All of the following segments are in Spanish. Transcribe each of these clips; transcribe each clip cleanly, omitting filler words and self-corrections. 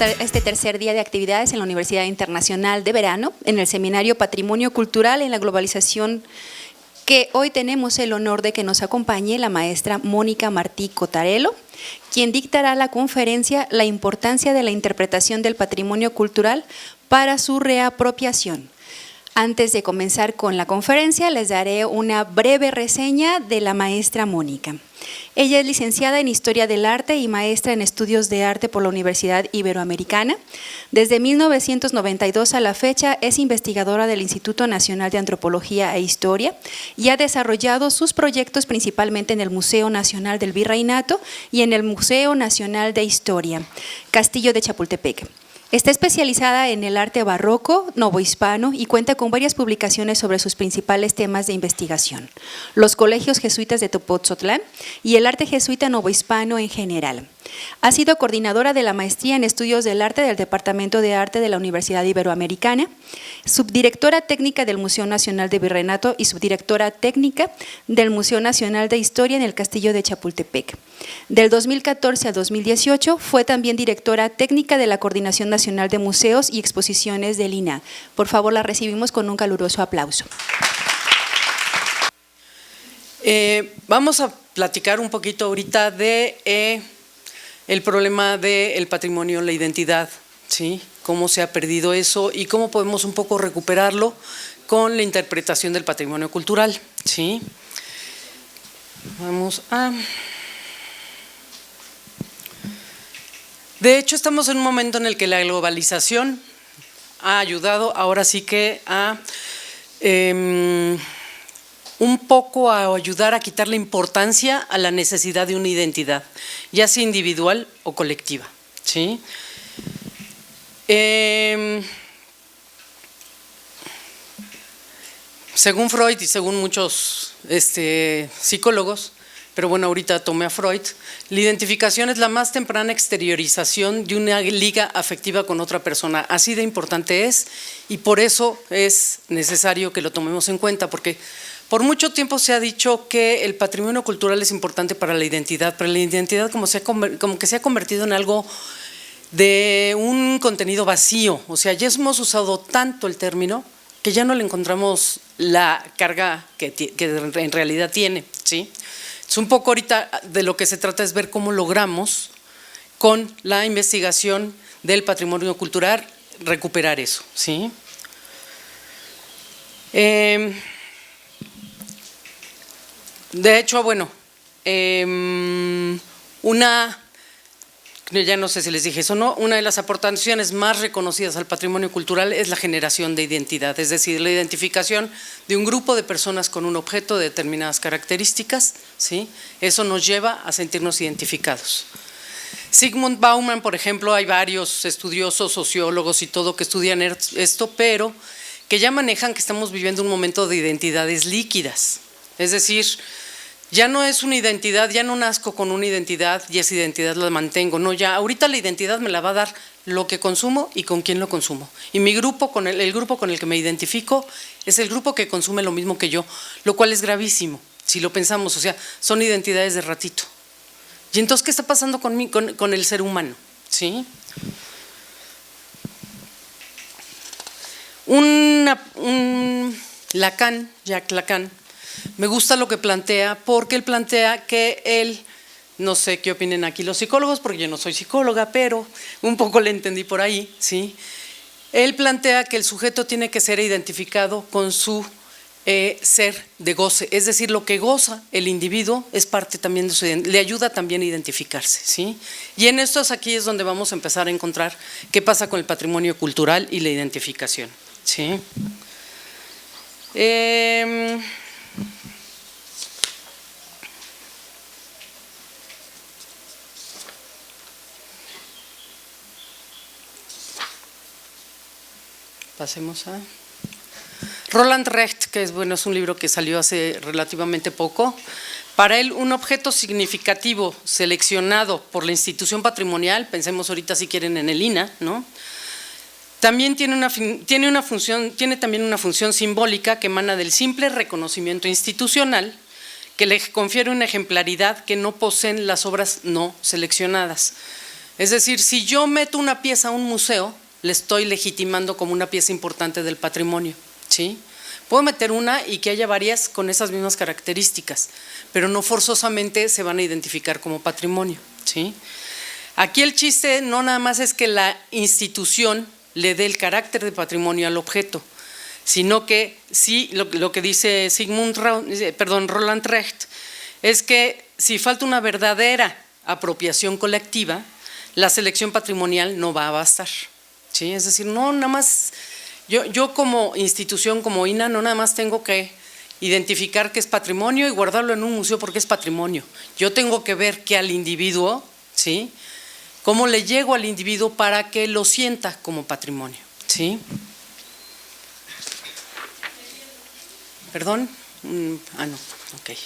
este tercer día de actividades en la Universidad Internacional de Verano, en el Seminario Patrimonio Cultural en la Globalización, que hoy tenemos el honor de que nos acompañe la maestra Mónica Martí Cotarello, quien dictará la conferencia La importancia de la interpretación del patrimonio cultural para su reapropiación. Antes de comenzar con la conferencia, les daré una breve reseña de la maestra Mónica. Ella es licenciada en Historia del Arte y maestra en Estudios de Arte por la Universidad Iberoamericana. Desde 1992 a la fecha es investigadora del Instituto Nacional de Antropología e Historia y ha desarrollado sus proyectos principalmente en el Museo Nacional del Virreinato y en el Museo Nacional de Historia, Castillo de Chapultepec. Está especializada en el arte barroco, novohispano y cuenta con varias publicaciones sobre sus principales temas de investigación: los colegios jesuitas de Tepoztlán y el arte jesuita novohispano en general. Ha sido coordinadora de la maestría en Estudios del Arte del Departamento de Arte de la Universidad Iberoamericana, subdirectora técnica del Museo Nacional de Virreinato y subdirectora técnica del Museo Nacional de Historia en el Castillo de Chapultepec. Del 2014 al 2018 fue también directora técnica de la Coordinación Nacional de Museos y Exposiciones del INAH. Por favor, la recibimos con un caluroso aplauso. Vamos a platicar un poquito ahorita de el problema del patrimonio, la identidad, ¿sí? Cómo se ha perdido eso y cómo podemos un poco recuperarlo con la interpretación del patrimonio cultural, ¿sí? Vamos a… De hecho, estamos en un momento en el que la globalización ha ayudado ahora sí que a un poco a ayudar a quitar la importancia a la necesidad de una identidad, ya sea individual o colectiva, ¿sí? Según Freud y según muchos psicólogos, pero bueno, ahorita tomé a Freud, la identificación es la más temprana exteriorización de una liga afectiva con otra persona. Así de importante es, y por eso es necesario que lo tomemos en cuenta, porque por mucho tiempo se ha dicho que el patrimonio cultural es importante para la identidad, pero la identidad como que se ha convertido en algo de un contenido vacío. O sea, ya hemos usado tanto el término que ya no le encontramos la carga que en realidad tiene, ¿sí? Es un poco ahorita de lo que se trata es ver cómo logramos con la investigación del patrimonio cultural recuperar eso, ¿sí? De hecho, bueno, ya no sé si les dije eso o no, una de las aportaciones más reconocidas al patrimonio cultural es la generación de identidad, es decir, la identificación de un grupo de personas con un objeto de determinadas características, ¿sí? Eso nos lleva a sentirnos identificados. Zygmunt Bauman, por ejemplo, hay varios estudiosos, sociólogos y todo que estudian esto, pero que ya manejan que estamos viviendo un momento de identidades líquidas, es decir, ya no es una identidad, ya no nazco con una identidad y esa identidad la mantengo, no, ya ahorita la identidad me la va a dar lo que consumo y con quién lo consumo. Y mi grupo, el grupo con el que me identifico es el grupo que consume lo mismo que yo, lo cual es gravísimo, si lo pensamos, o sea, son identidades de ratito. Y entonces, ¿qué está pasando con el ser humano? ¿Sí? Lacan, Jacques Lacan, me gusta lo que plantea, porque él plantea que él, no sé qué opinen aquí los psicólogos, porque yo no soy psicóloga, pero un poco le entendí por ahí, ¿sí? Él plantea que el sujeto tiene que ser identificado con su ser de goce, es decir, lo que goza el individuo es parte también de su identidad, le ayuda también a identificarse, ¿sí? Y en estos aquí es donde vamos a empezar a encontrar qué pasa con el patrimonio cultural y la identificación, ¿sí? Pasemos a… Roland Recht, que es un libro que salió hace relativamente poco. Para él, un objeto significativo seleccionado por la institución patrimonial, pensemos ahorita si quieren en el INAH, ¿no? También tiene también una función simbólica que emana del simple reconocimiento institucional que le confiere una ejemplaridad que no poseen las obras no seleccionadas. Es decir, si yo meto una pieza a un museo, le estoy legitimando como una pieza importante del patrimonio, ¿sí? Puedo meter una y que haya varias con esas mismas características, pero no forzosamente se van a identificar como patrimonio, ¿sí? Aquí el chiste no nada más es que la institución le dé el carácter de patrimonio al objeto, sino que sí, lo que dice Roland Recht, es que si falta una verdadera apropiación colectiva, la selección patrimonial no va a bastar, ¿sí? Es decir, no nada más, yo como institución, como INAH, no nada más tengo que identificar que es patrimonio y guardarlo en un museo porque es patrimonio. Yo tengo que ver que al individuo, ¿sí?, cómo le llego al individuo para que lo sienta como patrimonio, ¿sí? ¿Perdón? No, ok.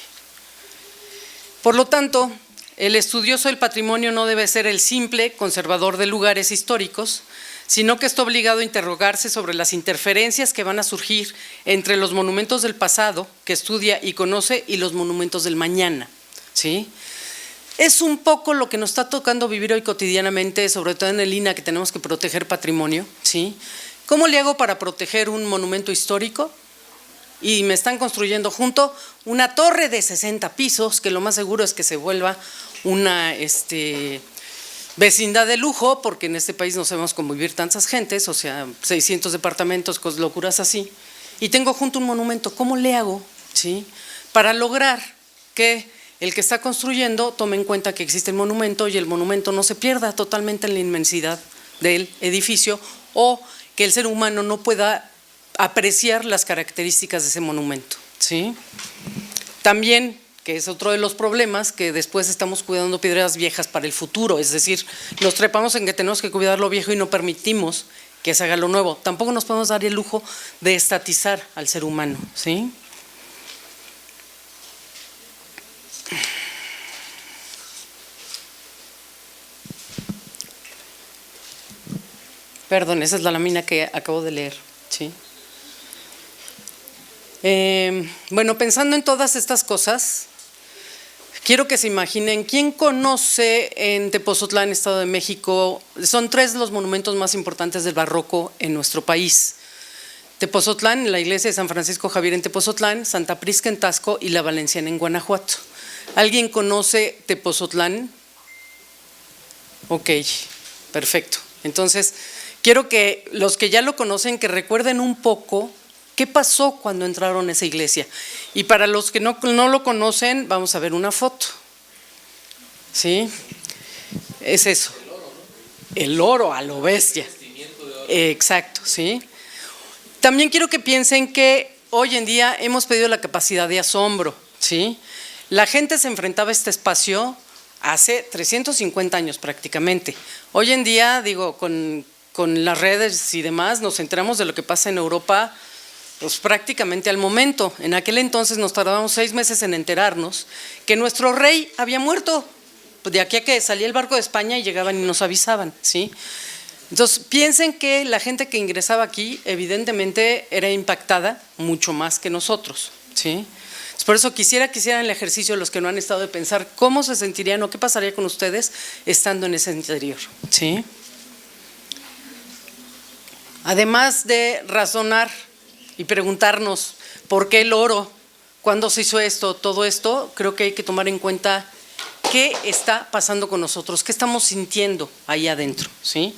Por lo tanto, el estudioso del patrimonio no debe ser el simple conservador de lugares históricos, sino que está obligado a interrogarse sobre las interferencias que van a surgir entre los monumentos del pasado, que estudia y conoce, y los monumentos del mañana, ¿sí? Es un poco lo que nos está tocando vivir hoy cotidianamente, sobre todo en el INAH, que tenemos que proteger patrimonio, ¿sí? ¿Cómo le hago para proteger un monumento histórico? Y me están construyendo junto una torre de 60 pisos, que lo más seguro es que se vuelva una vecindad de lujo, porque en este país no sabemos convivir tantas gentes, o sea, 600 departamentos, locuras así. Y tengo junto un monumento, ¿cómo le hago, sí?, para lograr que el que está construyendo tome en cuenta que existe el monumento y el monumento no se pierda totalmente en la inmensidad del edificio, o que el ser humano no pueda apreciar las características de ese monumento, ¿sí? También, que es otro de los problemas, que después estamos cuidando piedras viejas para el futuro, es decir, nos trepamos en que tenemos que cuidar lo viejo y no permitimos que se haga lo nuevo. Tampoco nos podemos dar el lujo de estatizar al ser humano, ¿sí? Perdón, esa es la lámina que acabo de leer, ¿sí? Bueno, pensando en todas estas cosas, quiero que se imaginen, ¿quién conoce en Tepozotlán, Estado de México? Son 3 los monumentos más importantes del barroco en nuestro país. Tepozotlán, la iglesia de San Francisco Javier en Tepozotlán, Santa Prisca en Taxco y la Valenciana en Guanajuato. ¿Alguien conoce Tepozotlán? Ok, perfecto. Entonces, quiero que los que ya lo conocen, que recuerden un poco qué pasó cuando entraron a esa iglesia. Y para los que no lo conocen, vamos a ver una foto. ¿Sí? Es eso. El oro a lo bestia. Exacto, ¿sí? También quiero que piensen que hoy en día hemos perdido la capacidad de asombro, ¿sí? La gente se enfrentaba a este espacio hace 350 años prácticamente. Hoy en día, digo, con las redes y demás, nos enteramos de lo que pasa en Europa, pues prácticamente al momento. En aquel entonces nos tardamos 6 meses en enterarnos que nuestro rey había muerto. De aquí a que salía el barco de España y llegaban y nos avisaban, ¿sí? Entonces, piensen que la gente que ingresaba aquí, evidentemente, era impactada mucho más que nosotros, ¿sí? Por eso quisiera el ejercicio de los que no han estado, de pensar cómo se sentirían o qué pasaría con ustedes estando en ese interior, ¿sí? Además de razonar y preguntarnos por qué el oro, cuándo se hizo esto, todo esto, creo que hay que tomar en cuenta qué está pasando con nosotros, qué estamos sintiendo ahí adentro, ¿sí?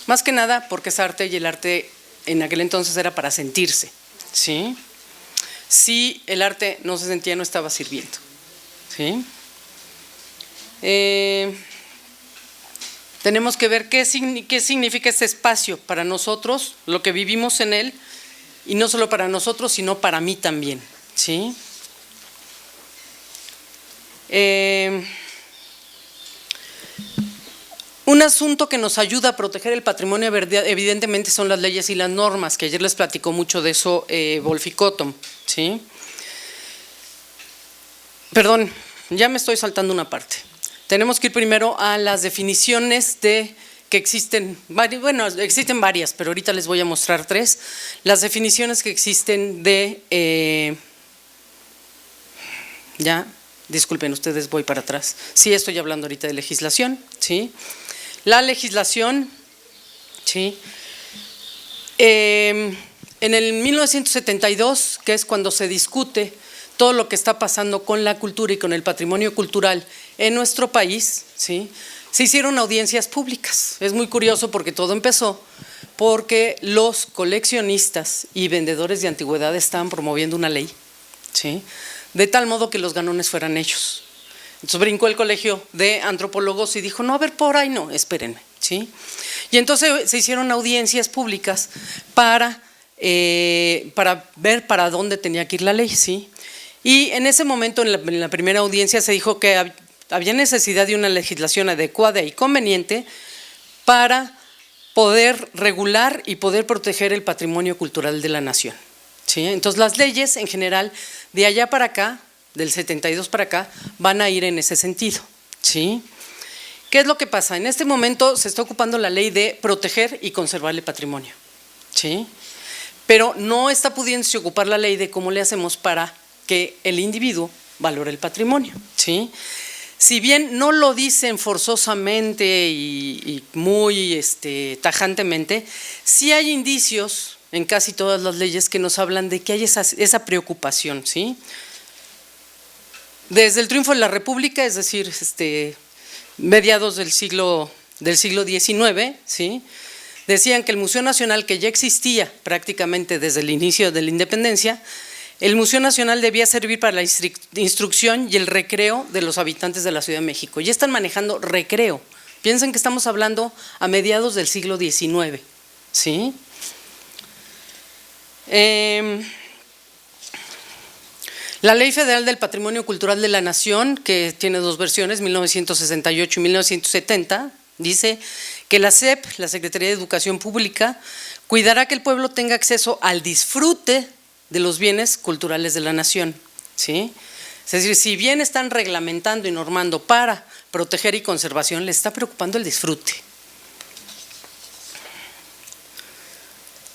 Más que nada porque es arte y el arte en aquel entonces era para sentirse, ¿sí? Si el arte no se sentía, no estaba sirviendo, ¿sí? Tenemos que ver qué significa este espacio para nosotros, lo que vivimos en él, y no solo para nosotros, sino para mí también, ¿sí? Un asunto que nos ayuda a proteger el patrimonio evidentemente son las leyes y las normas, que ayer les platicó mucho de eso Wolf y Cottom, ¿sí? Perdón, ya me estoy saltando una parte. Tenemos que ir primero a las definiciones que existen, bueno, existen varias, pero ahorita les voy a mostrar 3. Las definiciones que existen de, disculpen ustedes, voy para atrás. Sí, estoy hablando ahorita de legislación, ¿sí? La legislación, ¿sí? En el 1972, que es cuando se discute todo lo que está pasando con la cultura y con el patrimonio cultural en nuestro país, ¿sí?, se hicieron audiencias públicas. Es muy curioso porque todo empezó porque los coleccionistas y vendedores de antigüedades estaban promoviendo una ley, ¿sí?, de tal modo que los ganones fueran ellos. Entonces brincó el colegio de antropólogos y dijo, no, a ver, por ahí no, espérenme, ¿sí? Y entonces se hicieron audiencias públicas para ver para dónde tenía que ir la ley, ¿sí? Y en ese momento, en la primera audiencia, se dijo que había necesidad de una legislación adecuada y conveniente para poder regular y poder proteger el patrimonio cultural de la nación, ¿sí? Entonces las leyes en general de allá para acá, del 72 para acá, van a ir en ese sentido, ¿sí? ¿Qué es lo que pasa? En este momento se está ocupando la ley de proteger y conservar el patrimonio, ¿sí? Pero no está pudiéndose ocupar la ley de cómo le hacemos para que el individuo valore el patrimonio, ¿sí? Si bien no lo dicen forzosamente y muy tajantemente, sí hay indicios en casi todas las leyes que nos hablan de que hay esa preocupación, ¿sí? Desde el triunfo de la República, es decir, mediados del siglo XIX, ¿sí?, decían que el Museo Nacional, que ya existía prácticamente desde el inicio de la independencia, el Museo Nacional debía servir para la instrucción y el recreo de los habitantes de la Ciudad de México. Ya están manejando recreo. Piensen que estamos hablando a mediados del siglo XIX, ¿sí? La Ley Federal del Patrimonio Cultural de la Nación, que tiene dos versiones, 1968 y 1970, dice que la SEP, la Secretaría de Educación Pública, cuidará que el pueblo tenga acceso al disfrute de los bienes culturales de la nación, ¿sí? Es decir, si bien están reglamentando y normando para proteger y conservación, les está preocupando el disfrute.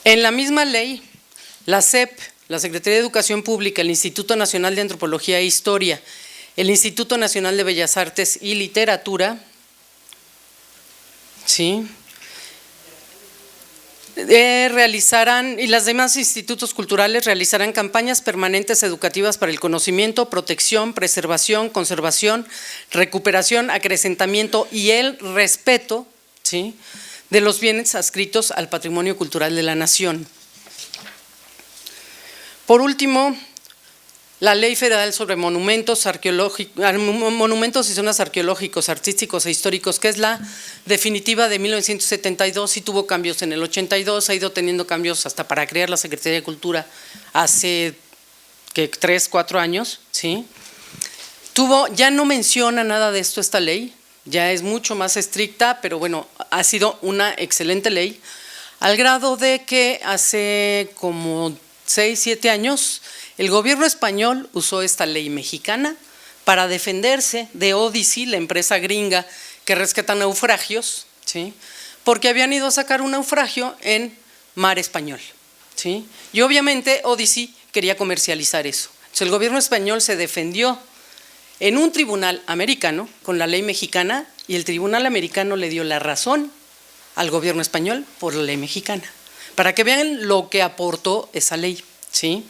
En la misma ley, la SEP, la Secretaría de Educación Pública, el Instituto Nacional de Antropología e Historia, el Instituto Nacional de Bellas Artes y Literatura, ¿sí?, realizarán, y los demás institutos culturales realizarán campañas permanentes educativas para el conocimiento, protección, preservación, conservación, recuperación, acrecentamiento y el respeto, ¿sí?, de los bienes adscritos al patrimonio cultural de la nación. Por último, la Ley Federal sobre monumentos y zonas arqueológicos, artísticos e históricos, que es la definitiva de 1972, y tuvo cambios en el 82, ha ido teniendo cambios hasta para crear la Secretaría de Cultura hace 3, 4 años, ¿sí? Ya no menciona nada de esto esta ley, ya es mucho más estricta, pero bueno, ha sido una excelente ley, al grado de que hace como 6, 7 años, el gobierno español usó esta ley mexicana para defenderse de Odyssey, la empresa gringa que rescata naufragios, ¿sí?, porque habían ido a sacar un naufragio en mar español, ¿sí?, y obviamente Odyssey quería comercializar eso. Entonces el gobierno español se defendió en un tribunal americano con la ley mexicana y el tribunal americano le dio la razón al gobierno español por la ley mexicana, para que vean lo que aportó esa ley, ¿sí?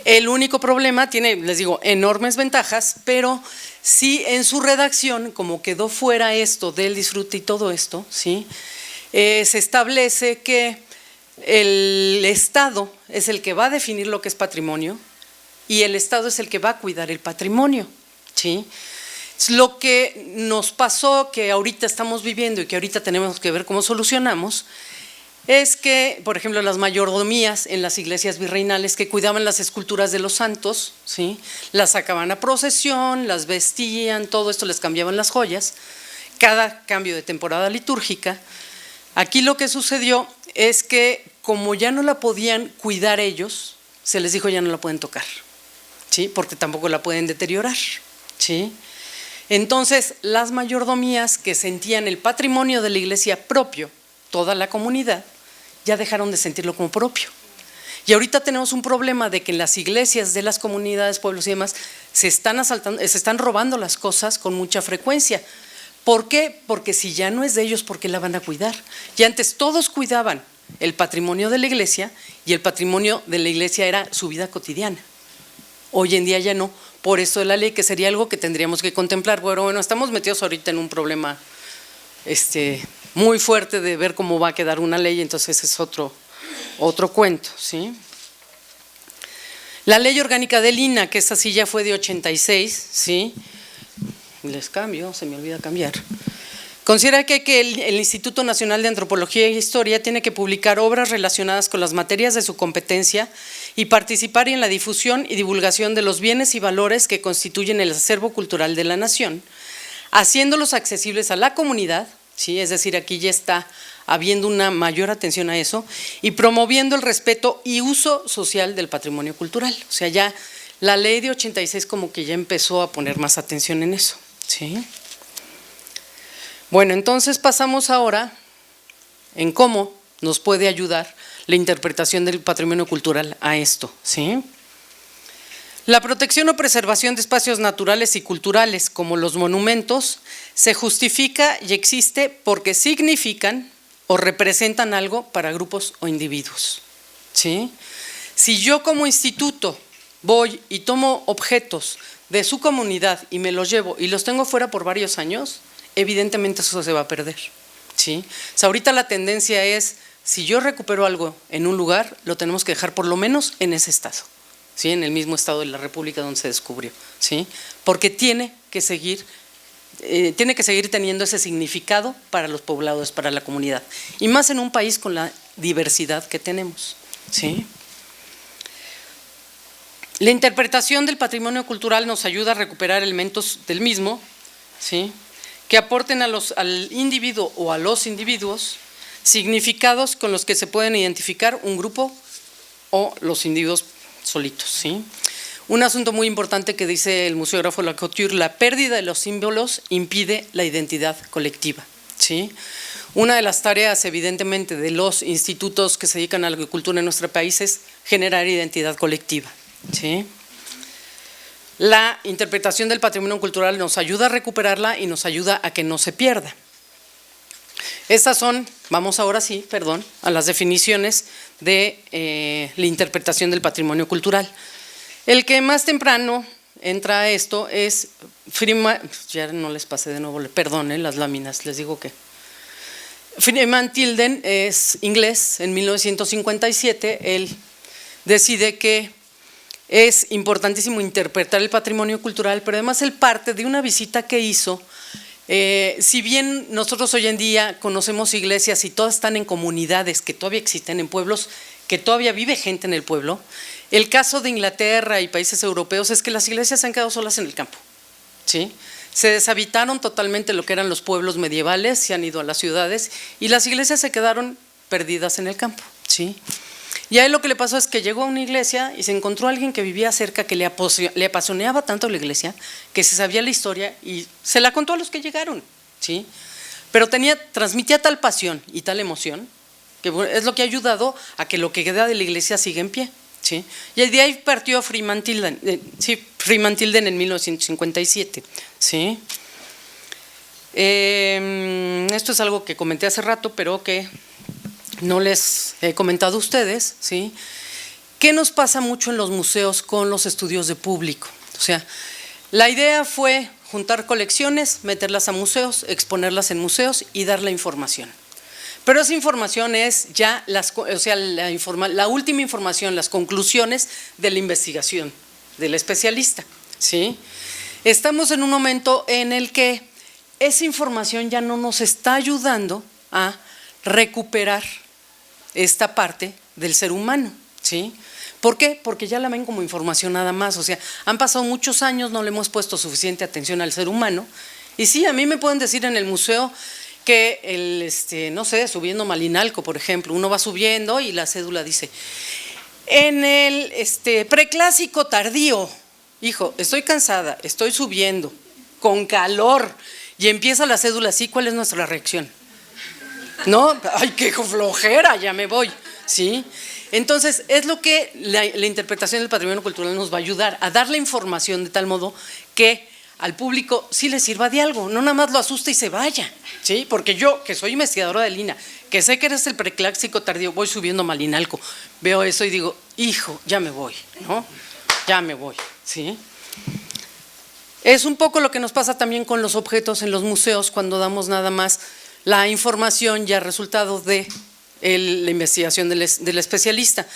El único problema tiene, les digo, enormes ventajas, pero sí en su redacción, como quedó fuera esto del disfrute y todo esto, ¿sí?, se establece que el Estado es el que va a definir lo que es patrimonio y el Estado es el que va a cuidar el patrimonio, ¿sí? Lo que nos pasó, que ahorita estamos viviendo y que ahorita tenemos que ver cómo solucionamos, es que, por ejemplo, las mayordomías en las iglesias virreinales que cuidaban las esculturas de los santos, ¿sí?, las sacaban a procesión, las vestían, todo esto, les cambiaban las joyas, cada cambio de temporada litúrgica. Aquí lo que sucedió es que como ya no la podían cuidar ellos, se les dijo ya no la pueden tocar, ¿sí?, porque tampoco la pueden deteriorar, ¿sí? Entonces, las mayordomías que sentían el patrimonio de la iglesia propio, toda la comunidad, ya dejaron de sentirlo como propio. Y ahorita tenemos un problema de que en las iglesias de las comunidades, pueblos y demás, se están robando las cosas con mucha frecuencia, ¿Por qué? Porque si ya no es de ellos, ¿por qué la van a cuidar? Y antes todos cuidaban el patrimonio de la iglesia y el patrimonio de la iglesia era su vida cotidiana. Hoy en día ya no, por eso de la ley, que sería algo que tendríamos que contemplar. Bueno, estamos metidos ahorita en un problema muy fuerte de ver cómo va a quedar una ley, entonces es otro cuento, ¿sí? La ley orgánica del INAH, que esta sí ya fue de 86, ¿sí? Les cambio, se me olvida cambiar. Considera que el Instituto Nacional de Antropología e Historia tiene que publicar obras relacionadas con las materias de su competencia y participar en la difusión y divulgación de los bienes y valores que constituyen el acervo cultural de la nación, haciéndolos accesibles a la comunidad, ¿sí? Es decir, aquí ya está habiendo una mayor atención a eso, y promoviendo el respeto y uso social del patrimonio cultural. O sea, ya la ley de 86 como que ya empezó a poner más atención en eso, ¿sí? Bueno, entonces pasamos ahora en cómo nos puede ayudar la interpretación del patrimonio cultural a esto, ¿sí? La protección o preservación de espacios naturales y culturales, como los monumentos, se justifica y existe porque significan o representan algo para grupos o individuos, ¿sí? Si yo como instituto voy y tomo objetos de su comunidad y me los llevo y los tengo fuera por varios años, evidentemente eso se va a perder, ¿sí? O sea, ahorita la tendencia es, si yo recupero algo en un lugar, lo tenemos que dejar por lo menos en ese estado, ¿sí? En el mismo estado de la República donde se descubrió, ¿sí? Porque tiene que seguir teniendo ese significado para los pobladores, para la comunidad, y más en un país con la diversidad que tenemos, ¿sí? La interpretación del patrimonio cultural nos ayuda a recuperar elementos del mismo, ¿sí? Que aporten al individuo o a los individuos significados con los que se pueden identificar un grupo o los individuos solitos, ¿sí? Un asunto muy importante que dice el museógrafo Lacouture: la pérdida de los símbolos impide la identidad colectiva, ¿sí? Una de las tareas, evidentemente, de los institutos que se dedican a la agricultura en nuestro país es generar identidad colectiva, ¿sí? La interpretación del patrimonio cultural nos ayuda a recuperarla y nos ayuda a que no se pierda. Estas son, vamos ahora sí, perdón, a las definiciones de la interpretación del patrimonio cultural. El que más temprano entra a esto es ya no les pasé de nuevo, perdón, las láminas, les digo que Freeman Tilden es inglés. En 1957 él decide que es importantísimo interpretar el patrimonio cultural, pero además él parte de una visita que hizo. Si bien nosotros hoy en día conocemos iglesias y todas están en comunidades que todavía existen, en pueblos que todavía vive gente en el pueblo, el caso de Inglaterra y países europeos es que las iglesias se han quedado solas en el campo, ¿sí? Se deshabitaron totalmente lo que eran los pueblos medievales, se han ido a las ciudades y las iglesias se quedaron perdidas en el campo, ¿sí? Y a él lo que le pasó es que llegó a una iglesia y se encontró a alguien que vivía cerca, que le apasionaba tanto la iglesia, que se sabía la historia y se la contó a los que llegaron, ¿sí? Pero transmitía tal pasión y tal emoción que es lo que ha ayudado a que lo que queda de la iglesia siga en pie, ¿sí? Y de ahí partió Freeman Tilden en 1957, ¿sí? Esto es algo que comenté hace rato, pero que no les he comentado a ustedes, ¿sí? ¿Qué nos pasa mucho en los museos con los estudios de público? O sea, la idea fue juntar colecciones, meterlas a museos, exponerlas en museos y dar la información. Pero esa información es ya la última información, las conclusiones de la investigación del especialista, ¿sí? Estamos en un momento en el que esa información ya no nos está ayudando a recuperar esta parte del ser humano, ¿sí? ¿Por qué? Porque ya la ven como información nada más. O sea, han pasado muchos años, no le hemos puesto suficiente atención al ser humano. Y sí, a mí me pueden decir en el museo que no sé, subiendo Malinalco, por ejemplo, uno va subiendo y la cédula dice: en el preclásico tardío, hijo, estoy cansada, estoy subiendo, con calor, y empieza la cédula así, ¿cuál es nuestra reacción? ¿No? ¡Ay, qué flojera! Ya me voy, ¿sí? Entonces, es lo que la interpretación del patrimonio cultural nos va a ayudar, a dar la información de tal modo que al público sí le sirva de algo, no nada más lo asusta y se vaya, ¿sí? Porque yo, que soy investigadora de Lina, que sé que eres el preclásico tardío, voy subiendo a Malinalco, veo eso y digo, hijo, ya me voy, ¿no? Ya me voy, ¿sí? Es un poco lo que nos pasa también con los objetos en los museos cuando damos nada más la información ya resultado de la investigación del especialista.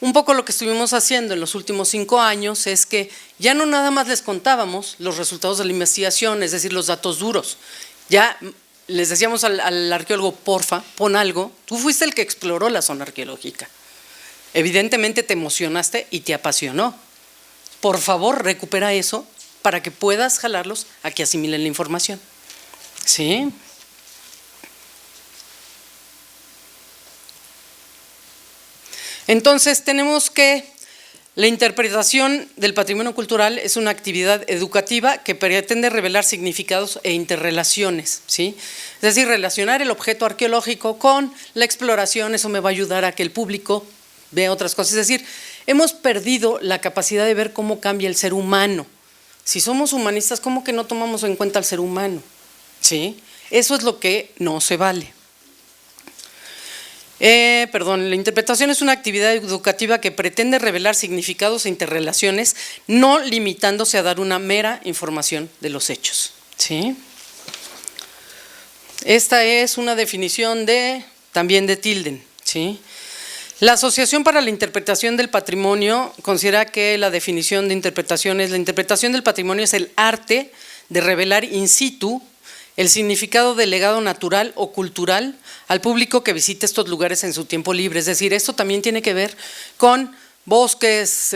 Un poco lo que estuvimos haciendo en los últimos 5 años es que ya no nada más les contábamos los resultados de la investigación, es decir, los datos duros. Ya les decíamos al arqueólogo, porfa, pon algo. Tú fuiste el que exploró la zona arqueológica. Evidentemente te emocionaste y te apasionó. Por favor, recupera eso para que puedas jalarlos a que asimilen la información. ¿Sí? Entonces tenemos que la interpretación del patrimonio cultural es una actividad educativa que pretende revelar significados e interrelaciones, ¿sí? Es decir, relacionar el objeto arqueológico con la exploración, eso me va a ayudar a que el público vea otras cosas. Es decir, hemos perdido la capacidad de ver cómo cambia el ser humano. Si somos humanistas, ¿cómo que no tomamos en cuenta al ser humano? ¿Sí? Eso es lo que no se vale. La interpretación es una actividad educativa que pretende revelar significados e interrelaciones, no limitándose a dar una mera información de los hechos. ¿Sí? Esta es una definición también de Tilden. ¿Sí? La Asociación para la Interpretación del Patrimonio considera que la definición de interpretación es: la interpretación del patrimonio es el arte de revelar in situ el significado del legado natural o cultural al público que visite estos lugares en su tiempo libre. Es decir, esto también tiene que ver con bosques,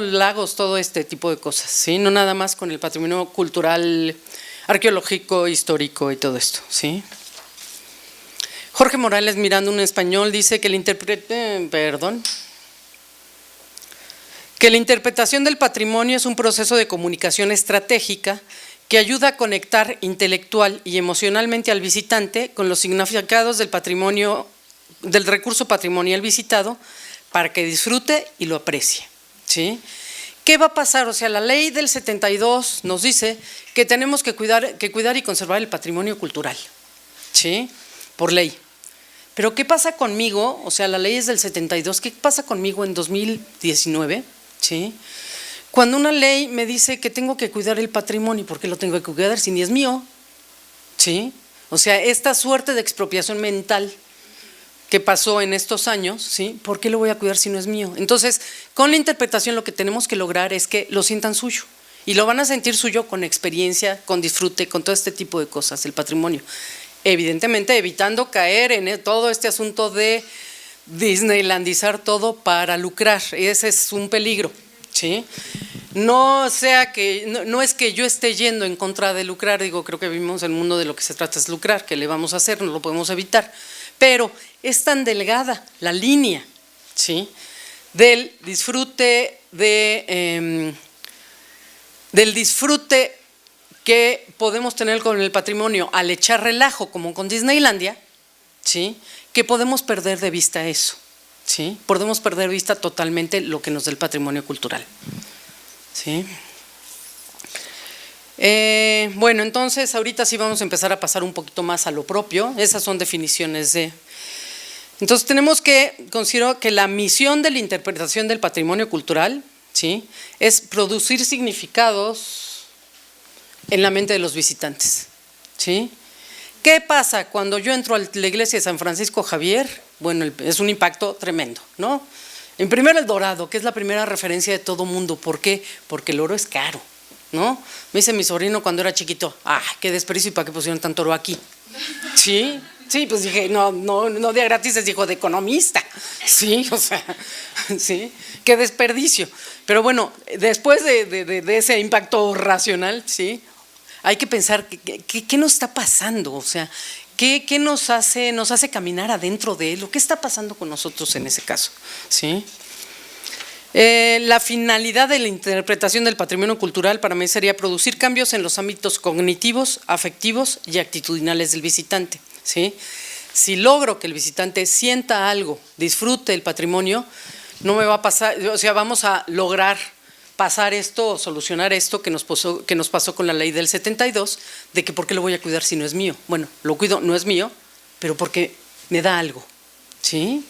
lagos, todo este tipo de cosas, ¿sí? No nada más con el patrimonio cultural, arqueológico, histórico y todo esto, ¿sí? Jorge Morales Miranda, un español, dice que la interpretación del patrimonio es un proceso de comunicación estratégica que ayuda a conectar intelectual y emocionalmente al visitante con los significados del patrimonio, del recurso patrimonial visitado, para que disfrute y lo aprecie. ¿Sí? ¿Qué va a pasar? O sea, la ley del 72 nos dice que tenemos que cuidar y conservar el patrimonio cultural, ¿sí? Por ley. Pero ¿qué pasa conmigo? O sea, la ley es del 72, ¿qué pasa conmigo en 2019? ¿Sí? Cuando una ley me dice que tengo que cuidar el patrimonio, ¿por qué lo tengo que cuidar si ni es mío? ¿Sí? O sea, esta suerte de expropiación mental que pasó en estos años, ¿sí? ¿Por qué lo voy a cuidar si no es mío? Entonces, con la interpretación lo que tenemos que lograr es que lo sientan suyo. Y lo van a sentir suyo con experiencia, con disfrute, con todo este tipo de cosas, el patrimonio. Evidentemente, evitando caer en todo este asunto de disneylandizar todo para lucrar. Ese es un peligro. ¿Sí? No es que yo esté yendo en contra de lucrar, digo, creo que vivimos en el mundo de lo que se trata es lucrar, ¿qué le vamos a hacer? No lo podemos evitar, pero es tan delgada la línea, ¿sí? Del disfrute que podemos tener con el patrimonio al echar relajo, como con Disneylandia, ¿sí? Que podemos perder de vista eso. ¿Sí? Podemos perder de vista totalmente lo que nos da el patrimonio cultural. ¿Sí? Bueno, entonces ahorita sí vamos a empezar a pasar un poquito más a lo propio. Esas son definiciones de… Entonces considero que la misión de la interpretación del patrimonio cultural, ¿sí? Es producir significados en la mente de los visitantes. ¿Sí? ¿Qué pasa cuando yo entro a la iglesia de San Francisco Javier? Bueno, es un impacto tremendo, ¿no? En primero el dorado, que es la primera referencia de todo mundo. ¿Por qué? Porque el oro es caro, ¿no? Me dice mi sobrino cuando era chiquito, qué desperdicio, ¿y para qué pusieron tanto oro aquí? Sí, pues dije, no de gratis, es hijo de economista, sí, o sea, sí, qué desperdicio. Pero bueno, después de ese impacto racional, sí, hay que pensar qué nos está pasando, o sea, ¿qué nos hace caminar adentro de él? ¿Qué está pasando con nosotros en ese caso? ¿Sí? La finalidad de la interpretación del patrimonio cultural para mí sería producir cambios en los ámbitos cognitivos, afectivos y actitudinales del visitante. ¿Sí? Si logro que el visitante sienta algo, disfrute el patrimonio, no me va a pasar, o sea, vamos a lograr pasar esto o solucionar esto que nos pasó con la ley del 72, de que ¿por qué lo voy a cuidar si no es mío? Bueno, lo cuido, no es mío, pero porque me da algo, ¿sí?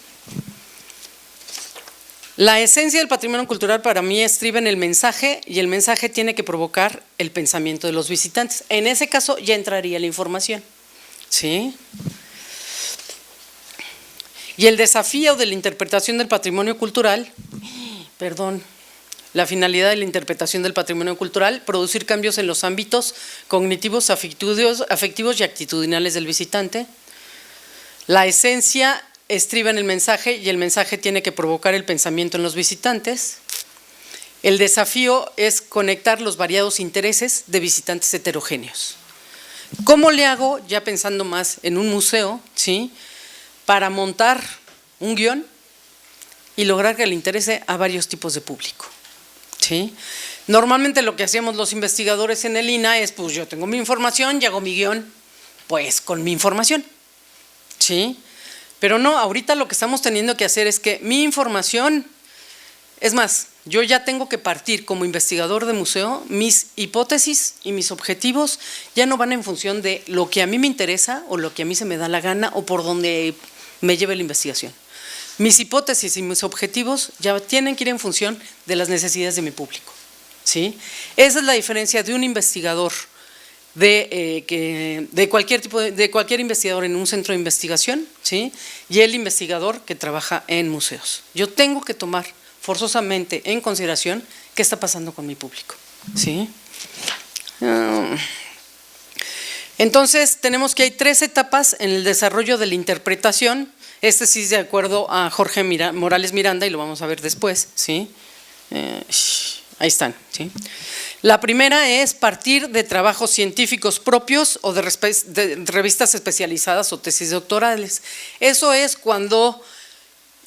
La esencia del patrimonio cultural para mí estriba en el mensaje, y el mensaje tiene que provocar el pensamiento de los visitantes. En ese caso ya entraría la información, ¿sí? Y el desafío de la interpretación del patrimonio cultural, la finalidad de la interpretación del patrimonio cultural, producir cambios en los ámbitos cognitivos, afectivos y actitudinales del visitante. La esencia estriba en el mensaje, y el mensaje tiene que provocar el pensamiento en los visitantes. El desafío es conectar los variados intereses de visitantes heterogéneos. ¿Cómo le hago, ya pensando más en un museo, ¿sí?, para montar un guión y lograr que le interese a varios tipos de público? ¿Sí? Normalmente lo que hacíamos los investigadores en el INAH es, pues yo tengo mi información y hago mi guión, pues con mi información, ¿sí? Pero no, ahorita lo que estamos teniendo que hacer es que mi información, es más, yo ya tengo que partir como investigador de museo, mis hipótesis y mis objetivos ya no van en función de lo que a mí me interesa o lo que a mí se me da la gana o por donde me lleve la investigación. Mis hipótesis y mis objetivos ya tienen que ir en función de las necesidades de mi público, ¿sí? Esa es la diferencia de un investigador de cualquier investigador en un centro de investigación, ¿sí?, y el investigador que trabaja en museos. Yo tengo que tomar forzosamente en consideración qué está pasando con mi público, ¿sí? Entonces tenemos que hay 3 etapas en el desarrollo de la interpretación. Este sí es de acuerdo a Jorge Morales Miranda y lo vamos a ver después, ¿sí? Ahí están, ¿sí? La primera es partir de trabajos científicos propios o de revistas especializadas o tesis doctorales. Eso es cuando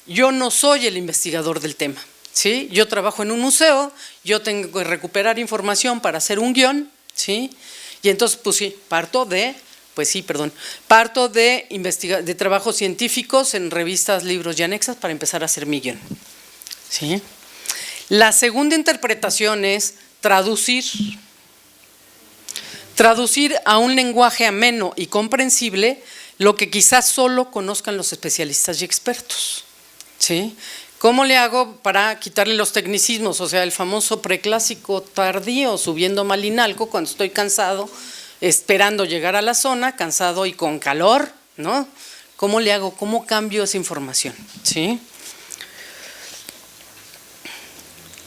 yo no soy el investigador del tema, ¿sí? Yo trabajo en un museo, yo tengo que recuperar información para hacer un guión, ¿sí? Y entonces, pues sí, parto de trabajos científicos en revistas, libros y anexas para empezar a hacer mi guión, ¿sí? La segunda interpretación es traducir a un lenguaje ameno y comprensible lo que quizás solo conozcan los especialistas y expertos, ¿sí? ¿Cómo le hago para quitarle los tecnicismos? O sea, el famoso preclásico tardío, subiendo a Malinalco cuando estoy cansado, esperando llegar a la zona, cansado y con calor, ¿no? ¿Cómo le hago? ¿Cómo cambio esa información? ¿Sí?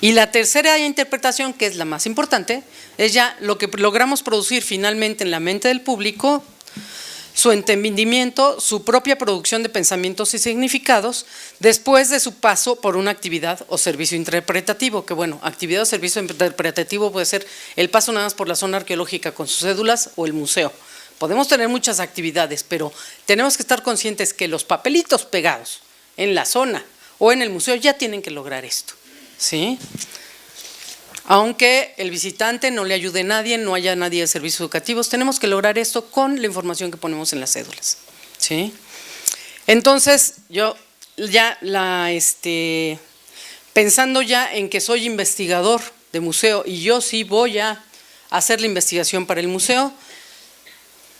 Y la tercera interpretación, que es la más importante, es ya lo que logramos producir finalmente en la mente del público, su entendimiento, su propia producción de pensamientos y significados, después de su paso por una actividad o servicio interpretativo, que bueno, actividad o servicio interpretativo puede ser el paso nada más por la zona arqueológica con sus cédulas o el museo. Podemos tener muchas actividades, pero tenemos que estar conscientes que los papelitos pegados en la zona o en el museo ya tienen que lograr esto, ¿sí? Aunque el visitante no le ayude a nadie, no haya nadie de servicios educativos, tenemos que lograr esto con la información que ponemos en las cédulas, ¿sí? Entonces, yo ya pensando ya en que soy investigador de museo y yo sí voy a hacer la investigación para el museo,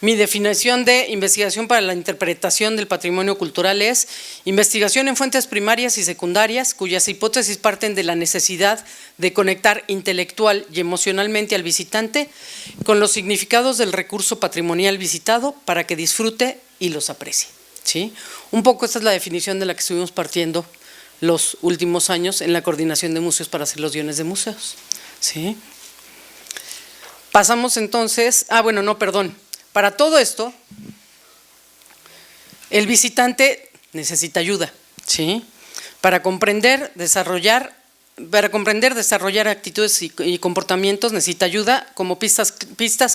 mi definición de investigación para la interpretación del patrimonio cultural es investigación en fuentes primarias y secundarias cuyas hipótesis parten de la necesidad de conectar intelectual y emocionalmente al visitante con los significados del recurso patrimonial visitado para que disfrute y los aprecie, ¿sí? Un poco esta es la definición de la que estuvimos partiendo los últimos años en la coordinación de museos para hacer los guiones de museos, ¿sí? Pasamos entonces, para todo esto, el visitante necesita ayuda, ¿sí? Para comprender, desarrollar actitudes y comportamientos necesita ayuda como pistas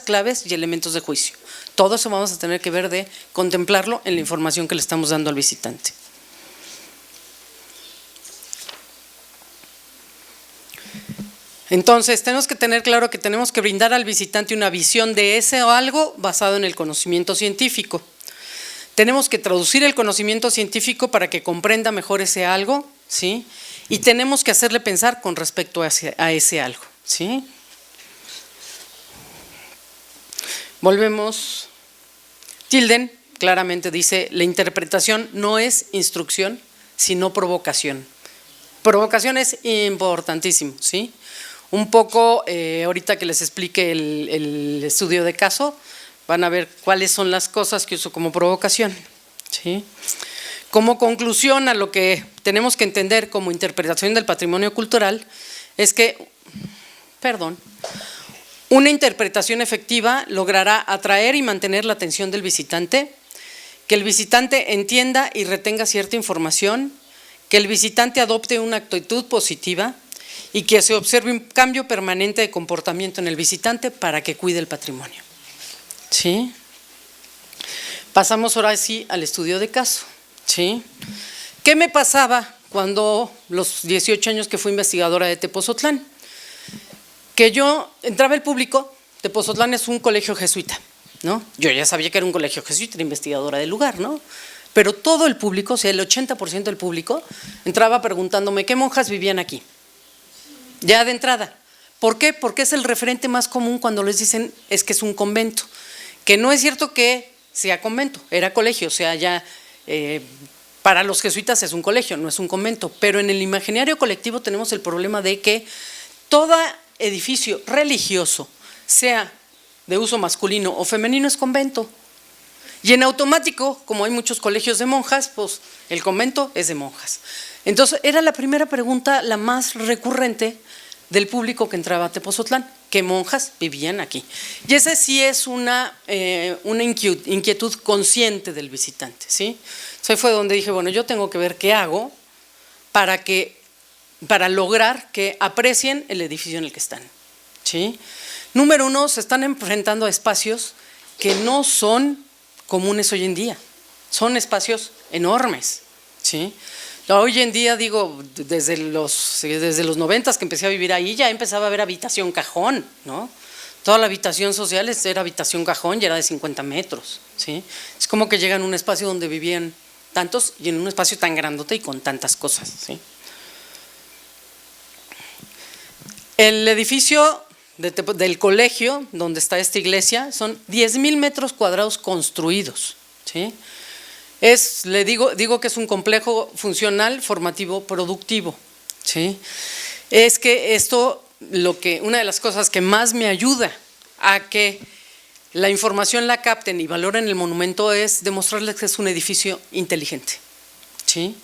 claves y elementos de juicio. Todo eso vamos a tener que ver de contemplarlo en la información que le estamos dando al visitante. Entonces, tenemos que tener claro que tenemos que brindar al visitante una visión de ese o algo basado en el conocimiento científico. Tenemos que traducir el conocimiento científico para que comprenda mejor ese algo, ¿sí? y tenemos que hacerle pensar con respecto a ese algo, ¿sí? Volvemos. Tilden claramente dice, la interpretación no es instrucción, sino provocación. Provocación es importantísimo, ¿sí? Un poco, ahorita que les explique el estudio de caso, van a ver cuáles son las cosas que uso como provocación, ¿sí? Como conclusión a lo que tenemos que entender como interpretación del patrimonio cultural es que, una interpretación efectiva logrará atraer y mantener la atención del visitante, que el visitante entienda y retenga cierta información, que el visitante adopte una actitud positiva y que se observe un cambio permanente de comportamiento en el visitante para que cuide el patrimonio. ¿Sí? Pasamos ahora sí al estudio de caso. ¿Sí? ¿Qué me pasaba cuando los 18 años que fui investigadora de Tepozotlán? Que yo entraba el público, Tepozotlán es un colegio jesuita, ¿no? Yo ya sabía que era un colegio jesuita, era investigadora del lugar, ¿no? Pero todo el público, o sea, el 80% del público, entraba preguntándome qué monjas vivían aquí. Ya de entrada. ¿Por qué? Porque es el referente más común cuando les dicen es que es un convento. Que no es cierto que sea convento, era colegio, o sea, ya para los jesuitas es un colegio, no es un convento. Pero en el imaginario colectivo tenemos el problema de que todo edificio religioso, sea de uso masculino o femenino, es convento. Y en automático, como hay muchos colegios de monjas, pues el convento es de monjas. Entonces, era la primera pregunta, la más recurrente del público que entraba a Tepozotlán, ¿qué monjas vivían aquí? Y esa sí es una inquietud consciente del visitante, ¿sí? Entonces fue donde dije, bueno, yo tengo que ver qué hago para lograr que aprecien el edificio en el que están, ¿sí? Número uno, se están enfrentando a espacios que no son comunes hoy en día, son espacios enormes, ¿sí? Hoy en día, digo, desde los 90s que empecé a vivir ahí, ya empezaba a haber habitación cajón, ¿no? Toda la habitación social era habitación cajón y era de 50 metros, ¿sí? Es como que llegan a un espacio donde vivían tantos y en un espacio tan grandote y con tantas cosas, ¿sí? El edificio del colegio donde está esta iglesia son 10,000 metros cuadrados construidos, ¿sí? Digo que es un complejo funcional, formativo, productivo, ¿sí? Es que esto, una de las cosas que más me ayuda a que la información la capten y valoren el monumento es demostrarles que es un edificio inteligente, ¿sí?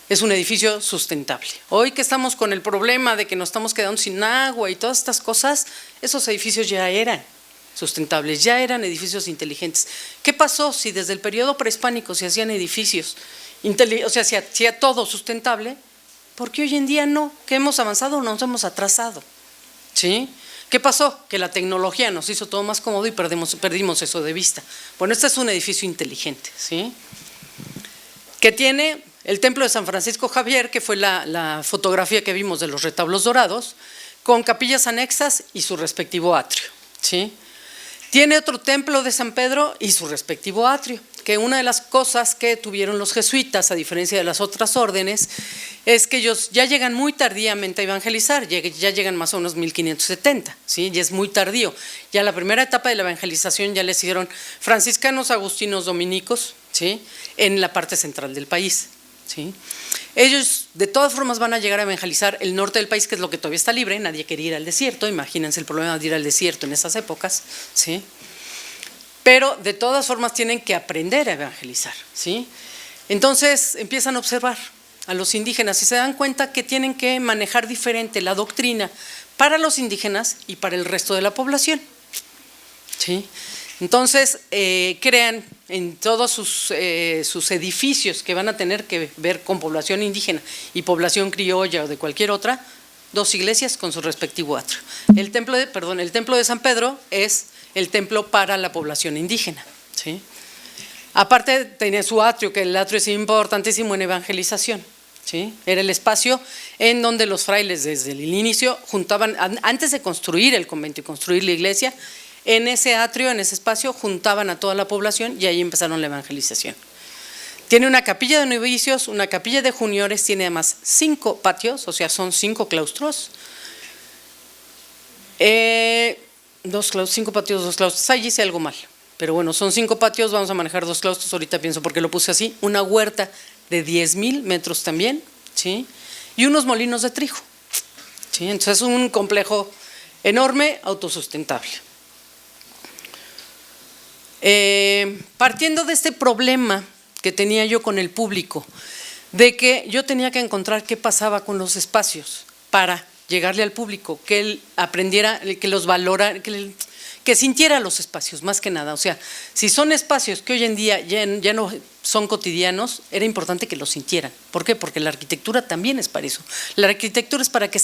Es un edificio sustentable. Hoy que estamos con el problema de que nos estamos quedando sin agua y todas estas cosas, esos edificios ya eran sustentables, ya eran edificios inteligentes. ¿Qué pasó si desde el periodo prehispánico se hacían edificios, o sea, se hacía todo sustentable? ¿Por qué hoy en día no? ¿Que hemos avanzado o nos hemos atrasado? ¿Sí? ¿Qué pasó? Que la tecnología nos hizo todo más cómodo y perdimos eso de vista. Bueno, este es un edificio inteligente, ¿sí? Que tiene el templo de San Francisco Javier, que fue la fotografía que vimos de los retablos dorados, con capillas anexas y su respectivo atrio, ¿sí? Tiene otro templo de San Pedro y su respectivo atrio, que una de las cosas que tuvieron los jesuitas, a diferencia de las otras órdenes, es que ellos ya llegan muy tardíamente a evangelizar, ya llegan más o menos 1570, ¿sí? Y es muy tardío. Ya la primera etapa de la evangelización ya les hicieron franciscanos, agustinos, dominicos, ¿sí? En la parte central del país, ¿sí? Ellos de todas formas van a llegar a evangelizar el norte del país, que es lo que todavía está libre, nadie quería ir al desierto, imagínense el problema de ir al desierto en esas épocas, ¿sí? Pero de todas formas tienen que aprender a evangelizar, ¿sí? Entonces empiezan a observar a los indígenas y se dan cuenta que tienen que manejar diferente la doctrina para los indígenas y para el resto de la población, ¿sí? Entonces crean en todos sus edificios que van a tener que ver con población indígena y población criolla o de cualquier otra, 2 iglesias con su respectivo atrio. El templo de San Pedro es el templo para la población indígena, ¿sí? Aparte tenía su atrio, que el atrio es importantísimo en evangelización, ¿sí? Era el espacio en donde los frailes desde el inicio juntaban, antes de construir el convento y construir la iglesia, en ese atrio, en ese espacio, juntaban a toda la población y ahí empezaron la evangelización. Tiene una capilla de novicios, una capilla de juniores, tiene además 5 patios, o sea, son 5 claustros. 5 patios, 2 claustros. Ahí hice algo mal, pero bueno, son 5 patios, vamos a manejar 2 claustros. Ahorita pienso por qué lo puse así. Una huerta de 10,000 metros también, ¿sí? Y unos molinos de trigo, ¿sí? Entonces es un complejo enorme, autosustentable. Partiendo de este problema que tenía yo con el público, de que yo tenía que encontrar qué pasaba con los espacios para llegarle al público, que él aprendiera, que los valorara, que sintiera los espacios, más que nada. O sea, si son espacios que hoy en día ya no son cotidianos, era importante que los sintieran. ¿Por qué? Porque la arquitectura también es para eso. La arquitectura es para que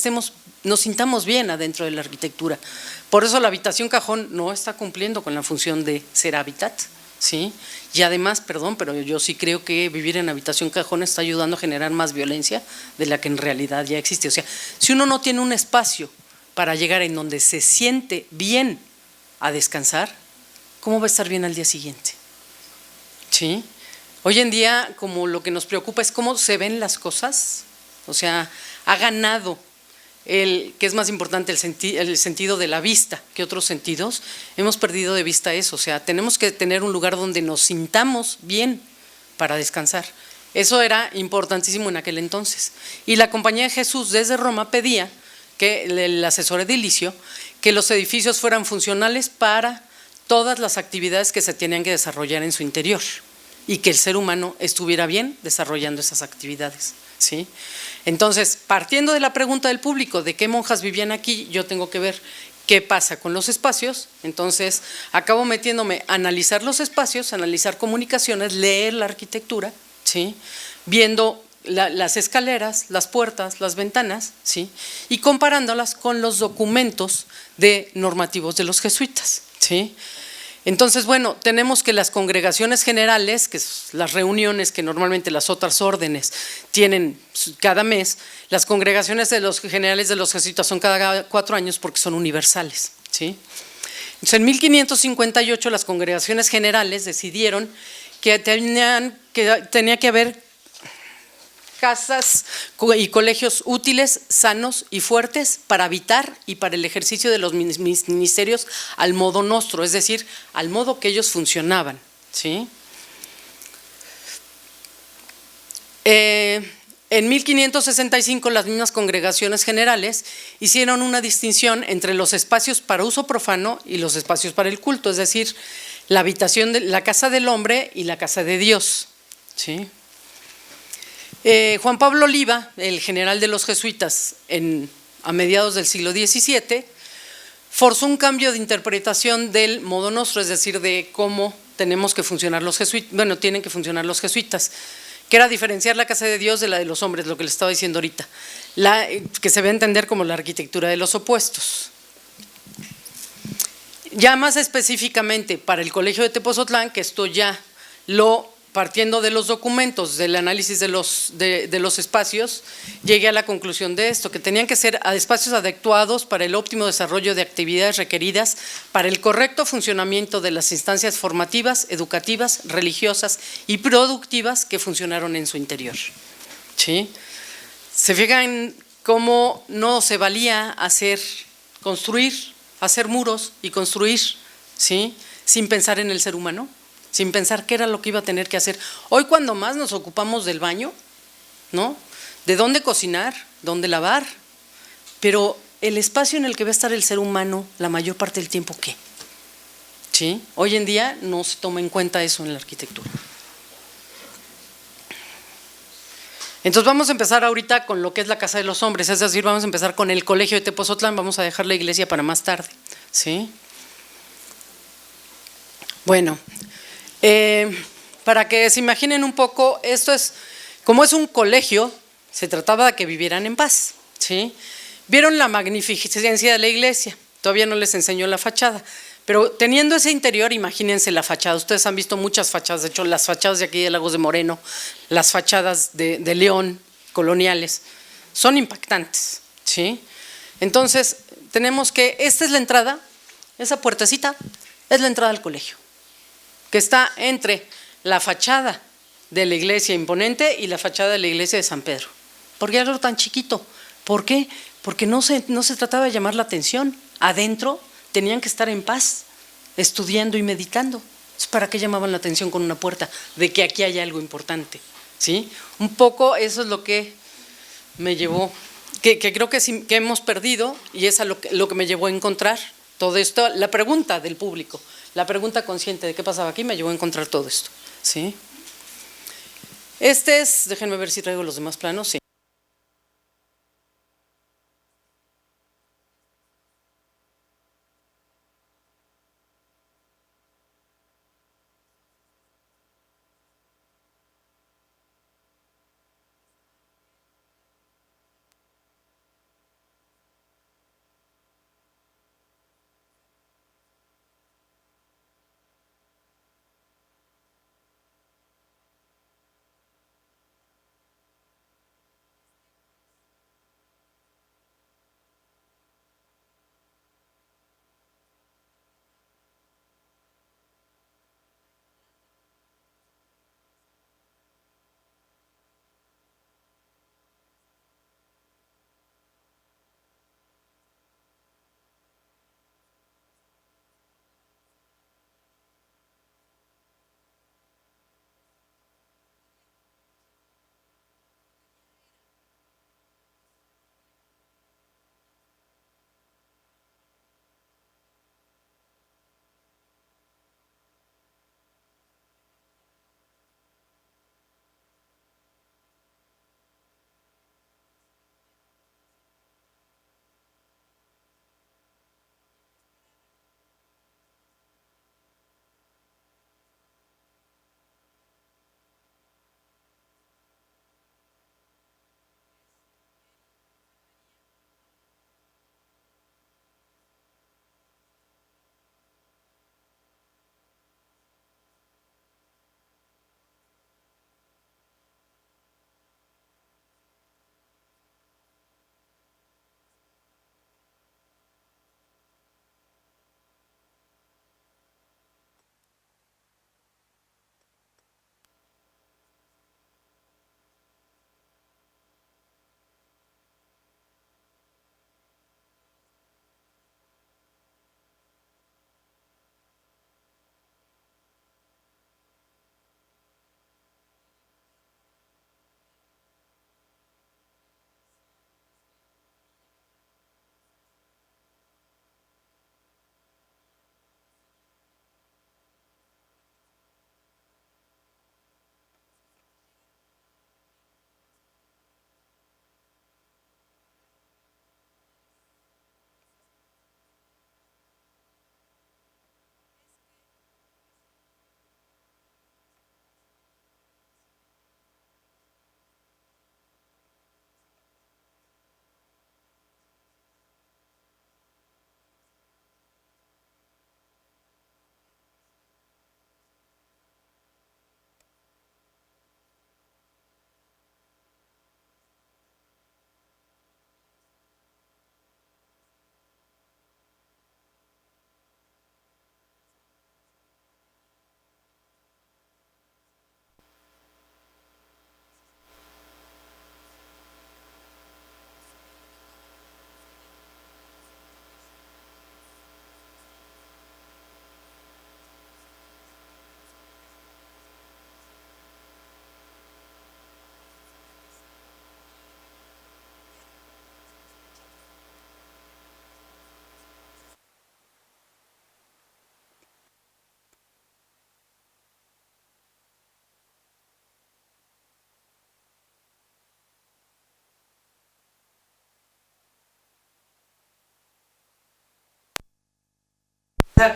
nos sintamos bien adentro de la arquitectura. Por eso la habitación cajón no está cumpliendo con la función de ser hábitat, ¿sí? Y además, perdón, pero yo sí creo que vivir en habitación cajón está ayudando a generar más violencia de la que en realidad ya existe. O sea, si uno no tiene un espacio para llegar en donde se siente bien a descansar, ¿cómo va a estar bien al día siguiente? ¿Sí? Hoy en día, como lo que nos preocupa es cómo se ven las cosas, o sea, ha ganado que es más importante el sentido de la vista que otros sentidos. Hemos perdido de vista eso, o sea, tenemos que tener un lugar donde nos sintamos bien para descansar. Eso era importantísimo en aquel entonces. Y la Compañía de Jesús desde Roma pedía, que el asesor edilicio, que los edificios fueran funcionales para todas las actividades que se tenían que desarrollar en su interior y que el ser humano estuviera bien desarrollando esas actividades, ¿sí? Entonces, partiendo de la pregunta del público de qué monjas vivían aquí, yo tengo que ver qué pasa con los espacios. Entonces, acabo metiéndome a analizar los espacios, analizar comunicaciones, leer la arquitectura, ¿sí? Viendo las escaleras, las puertas, las ventanas, ¿sí? Y comparándolas con los documentos normativos de los jesuitas, ¿sí? Entonces, bueno, tenemos que las congregaciones generales, que son las reuniones que normalmente las otras órdenes tienen cada mes, las congregaciones de los generales de los jesuitas son cada 4 años porque son universales, ¿sí? Entonces, en 1558 las congregaciones generales decidieron que tenía que haber casas y colegios útiles, sanos y fuertes para habitar y para el ejercicio de los ministerios al modo nostro, es decir, al modo que ellos funcionaban, ¿sí? En 1565 las mismas congregaciones generales hicieron una distinción entre los espacios para uso profano y los espacios para el culto, es decir, la habitación de la casa del hombre y la casa de Dios, ¿sí? Juan Pablo Oliva, el general de los jesuitas a mediados del siglo XVII, forzó un cambio de interpretación del modo nostro, es decir, de cómo tenemos que funcionar los jesuitas, bueno, tienen que funcionar los jesuitas, que era diferenciar la casa de Dios de la de los hombres, lo que les estaba diciendo ahorita, que se ve a entender como la arquitectura de los opuestos. Ya más específicamente para el Colegio de Tepozotlán, que esto ya partiendo de los documentos, del análisis de los espacios, llegué a la conclusión de esto, que tenían que ser espacios adecuados para el óptimo desarrollo de actividades requeridas para el correcto funcionamiento de las instancias formativas, educativas, religiosas y productivas que funcionaron en su interior, ¿sí? Se fijan cómo no se valía construir, hacer muros y construir, ¿sí? Sin pensar en el ser humano, sin pensar qué era lo que iba a tener que hacer. Hoy cuando más nos ocupamos del baño, ¿no? De dónde cocinar, dónde lavar, pero el espacio en el que va a estar el ser humano la mayor parte del tiempo, ¿qué? ¿Sí? Hoy en día no se toma en cuenta eso en la arquitectura. Entonces vamos a empezar ahorita con lo que es la Casa de los Hombres, es decir, vamos a empezar con el Colegio de Tepozotlán, vamos a dejar la iglesia para más tarde, ¿sí? Bueno, para que se imaginen un poco, esto es, como es un colegio, se trataba de que vivieran en paz, ¿sí? Vieron la magnificencia de la iglesia, todavía no les enseñó la fachada, pero teniendo ese interior, imagínense la fachada. Ustedes han visto muchas fachadas, de hecho las fachadas de aquí de Lagos de Moreno, las fachadas de León, coloniales, son impactantes, ¿sí? Entonces, tenemos que, esta es la entrada, esa puertecita es la entrada al colegio, que está entre la fachada de la iglesia imponente y la fachada de la iglesia de San Pedro. ¿Por qué algo tan chiquito? ¿Por qué? Porque no se trataba de llamar la atención. Adentro tenían que estar en paz, estudiando y meditando. ¿Para qué llamaban la atención con una puerta? De que aquí hay algo importante, ¿sí? Un poco eso es lo que me llevó, que creo que hemos perdido, y es lo que me llevó a encontrar todo esto. La pregunta del público, la pregunta consciente de qué pasaba aquí me llevó a encontrar todo esto, ¿sí? Déjenme ver si traigo los demás planos, sí.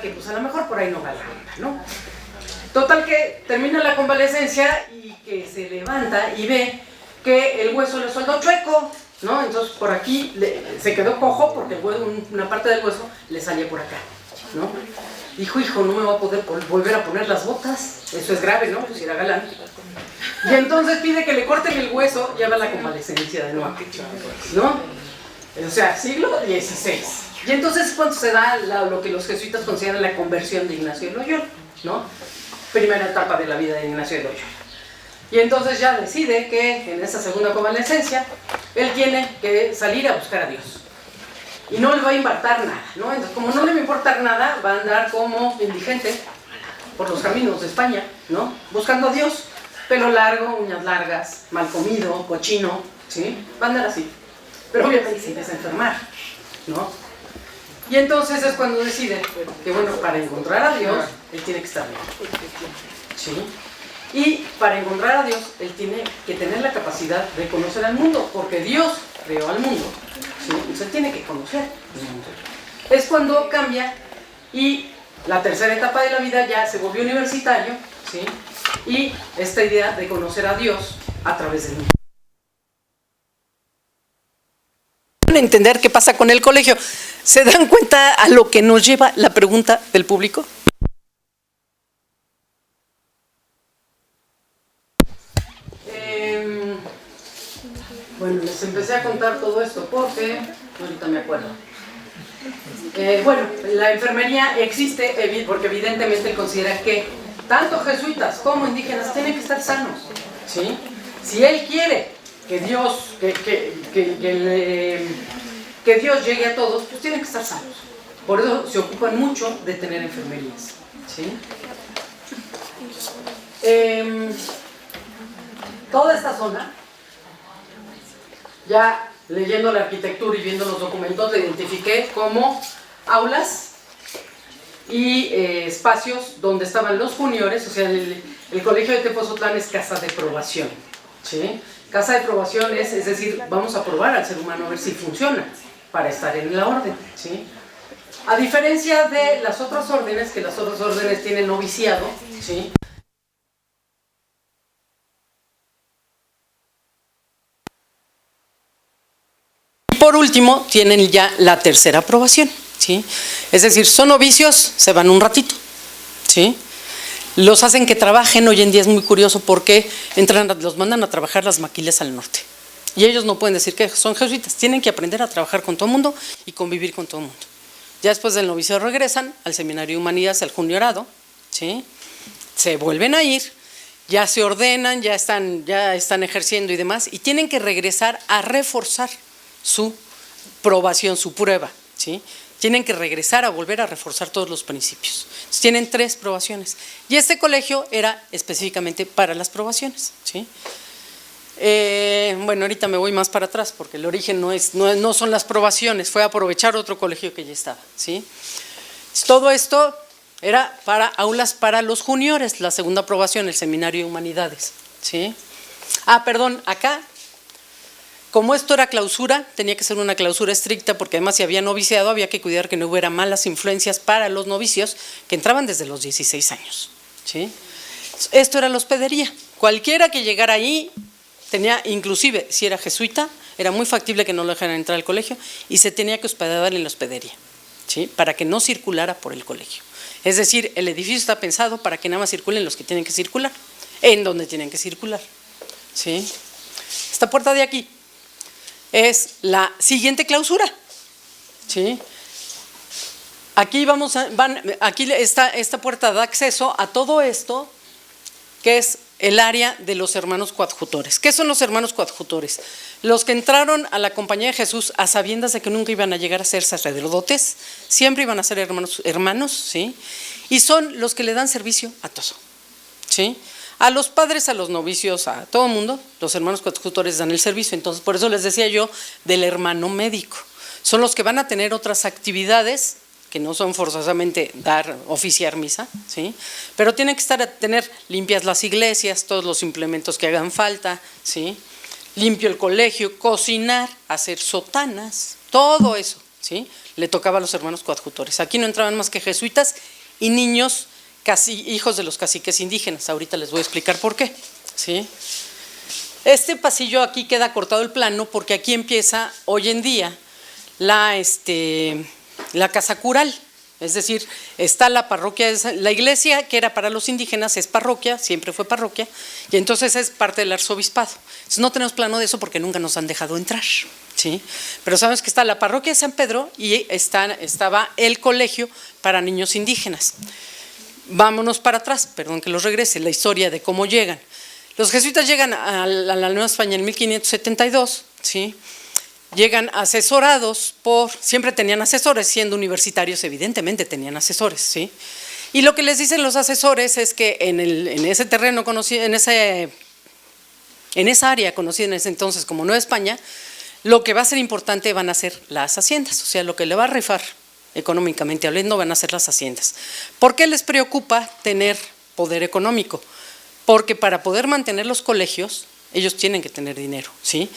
Que pues a lo mejor por ahí no va la onda, ¿no? Total que termina la convalecencia y que se levanta y ve que el hueso le soldó chueco, ¿no? Entonces por aquí se quedó cojo porque una parte del hueso le salía por acá, ¿no? Dijo, hijo, no me va a poder volver a poner las botas, eso es grave, ¿no? Pues era galán. Y entonces pide que le corten el hueso y haga la convalecencia de nuevo, ¿no? O sea, siglo XVI. Y entonces cuando se da lo que los jesuitas consideran la conversión de Ignacio de Loyola, ¿no? Primera etapa de la vida de Ignacio de Loyola. Y entonces ya decide que en esa segunda convalecencia él tiene que salir a buscar a Dios. Y no le va a importar nada, ¿no? Entonces, como no le va a importar nada, va a andar como indigente por los caminos de España, ¿no? Buscando a Dios. Pelo largo, uñas largas, mal comido, cochino, ¿sí? Va a andar así. Pero obviamente se empieza a enfermar, ¿no? Y entonces es cuando decide que, bueno, para encontrar a Dios, él tiene que estar bien, ¿sí? Y para encontrar a Dios, él tiene que tener la capacidad de conocer al mundo, porque Dios creó al mundo, ¿sí? Entonces él tiene que conocer el mundo. Es cuando cambia y la tercera etapa de la vida ya se volvió universitario, ¿sí? Y esta idea de conocer a Dios a través del mundo. Entender qué pasa con el colegio. ¿Se dan cuenta a lo que nos lleva la pregunta del público? Bueno, les empecé a contar todo esto porque ahorita me acuerdo. Bueno, la enfermería existe porque evidentemente él considera que tanto jesuitas como indígenas tienen que estar sanos, ¿sí? Si él quiere que Dios, que Dios llegue a todos, pues tienen que estar sanos. Por eso se ocupan mucho de tener enfermerías, ¿sí? Toda esta zona, ya leyendo la arquitectura y viendo los documentos, la identifiqué como aulas y espacios donde estaban los juniores. O sea, el colegio de Tepozotlán es casa de probación, ¿sí? Casa de probación es decir, vamos a probar al ser humano a ver si funciona para estar en la orden, ¿sí? A diferencia de las otras órdenes, que las otras órdenes tienen noviciado, ¿sí? Por último, tienen ya la tercera aprobación, ¿sí? Es decir, son novicios, se van un ratito, ¿sí? Los hacen que trabajen. Hoy en día es muy curioso porque los mandan a trabajar las maquilas al norte. Y ellos no pueden decir que son jesuitas, tienen que aprender a trabajar con todo el mundo y convivir con todo el mundo. Ya después del novicio regresan al seminario de humanidades, al juniorado, ¿sí? Se vuelven a ir, ya se ordenan, ya están ejerciendo y demás, y tienen que regresar a reforzar su probación, su prueba, ¿sí? Tienen que regresar a volver a reforzar todos los principios. Entonces, tienen 3 probaciones. Y este colegio era específicamente para las probaciones, ¿sí? Bueno, ahorita me voy más para atrás porque el origen no son las probaciones, fue aprovechar otro colegio que ya estaba, ¿sí? Todo esto era para aulas para los juniores, la segunda aprobación, el seminario de humanidades, ¿sí? Perdón, acá, como esto era clausura, tenía que ser una clausura estricta porque además si había noviciado había que cuidar que no hubiera malas influencias para los novicios que entraban desde los 16 años, ¿sí? Esto era la hospedería, cualquiera que llegara ahí tenía, inclusive si era jesuita, era muy factible que no lo dejaran entrar al colegio y se tenía que hospedar en la hospedería, ¿sí? Para que no circulara por el colegio. Es decir, el edificio está pensado para que nada más circulen los que tienen que circular, en donde tienen que circular, ¿sí? Esta puerta de aquí es la siguiente clausura, ¿sí? Aquí aquí esta puerta da acceso a todo esto que es el área de los hermanos coadjutores. ¿Qué son los hermanos coadjutores? Los que entraron a la compañía de Jesús a sabiendas de que nunca iban a llegar a ser sacerdotes, siempre iban a ser hermanos, ¿sí? Y son los que le dan servicio a todo, ¿sí? A los padres, a los novicios, a todo el mundo, los hermanos coadjutores dan el servicio. Entonces, por eso les decía yo del hermano médico. Son los que van a tener otras actividades que no son forzosamente oficiar misa, ¿sí? Pero tienen que tener limpias las iglesias, todos los implementos que hagan falta, ¿sí? Limpio el colegio, cocinar, hacer sotanas, todo eso, ¿sí? Le tocaba a los hermanos coadjutores. Aquí no entraban más que jesuitas y niños hijos de los caciques indígenas. Ahorita les voy a explicar por qué, ¿sí? Este pasillo aquí queda cortado el plano porque aquí empieza hoy en día la casa cural, es decir, está la parroquia, la iglesia que era para los indígenas es parroquia, siempre fue parroquia, y entonces es parte del arzobispado. Entonces no tenemos plano de eso porque nunca nos han dejado entrar, ¿sí? Pero sabemos que está la parroquia de San Pedro y estaba el colegio para niños indígenas. Vámonos para atrás, perdón que los regrese, la historia de cómo llegan. Los jesuitas llegan a la Nueva España en 1572, ¿sí? Llegan asesorados siempre tenían asesores, siendo universitarios evidentemente tenían asesores, ¿sí? Y lo que les dicen los asesores es que en ese terreno conocido, en esa área conocida en ese entonces como Nueva España, lo que va a ser importante van a ser las haciendas, o sea, lo que le va a rifar económicamente hablando van a ser las haciendas. ¿Por qué les preocupa tener poder económico? Porque para poder mantener los colegios, ellos tienen que tener dinero, ¿sí?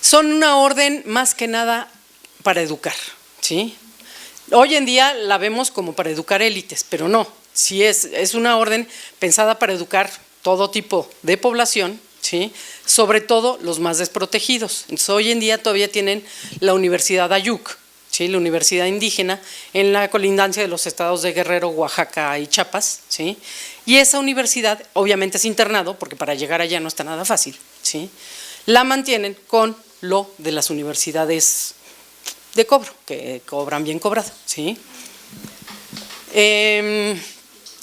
Son una orden más que nada para educar, ¿sí? Hoy en día la vemos como para educar élites, pero no, sí es una orden pensada para educar todo tipo de población, ¿sí? Sobre todo los más desprotegidos. Entonces, hoy en día todavía tienen la Universidad Ayuc, ¿sí? La universidad indígena en la colindancia de los estados de Guerrero, Oaxaca y Chiapas, ¿sí? Y esa universidad obviamente es internado, porque para llegar allá no está nada fácil, ¿sí? La mantienen con lo de las universidades de cobro, que cobran bien cobrado, ¿sí?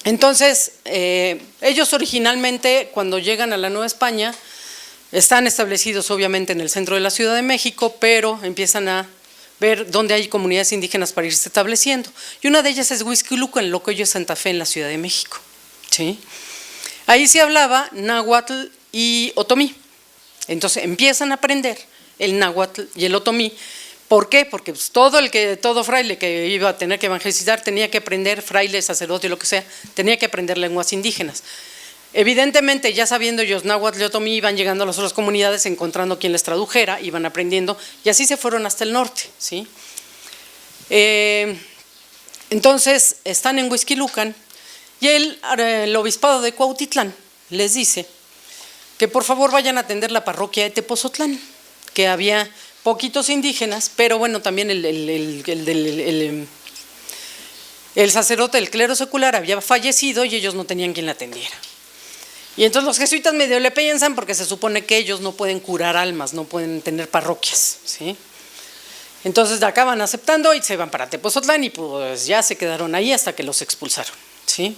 Entonces, ellos originalmente cuando llegan a la Nueva España están establecidos obviamente en el centro de la Ciudad de México, pero empiezan a ver dónde hay comunidades indígenas para irse estableciendo. Y una de ellas es Huixquilucan, en Locoyo de Santa Fe, en la Ciudad de México, ¿sí? Ahí se hablaba náhuatl y otomí. Entonces empiezan a aprender el náhuatl y el otomí. ¿Por qué? Porque pues, todo fraile que iba a tener que evangelizar tenía que aprender, fraile, sacerdote, lo que sea, tenía que aprender lenguas indígenas. Evidentemente, ya sabiendo ellos náhuatl y otomí, iban llegando a las otras comunidades, encontrando quien les tradujera, iban aprendiendo, y así se fueron hasta el norte, ¿sí? Entonces, están en Huixquilucan, y el obispado de Cuautitlán les dice que por favor vayan a atender la parroquia de Tepozotlán, que había poquitos indígenas, pero bueno, también el sacerdote del clero secular había fallecido y ellos no tenían quien la atendiera. Y entonces los jesuitas medio le piensan porque se supone que ellos no pueden curar almas, no pueden tener parroquias, ¿sí? Entonces acaban aceptando y se van para Tepozotlán y pues ya se quedaron ahí hasta que los expulsaron, ¿sí?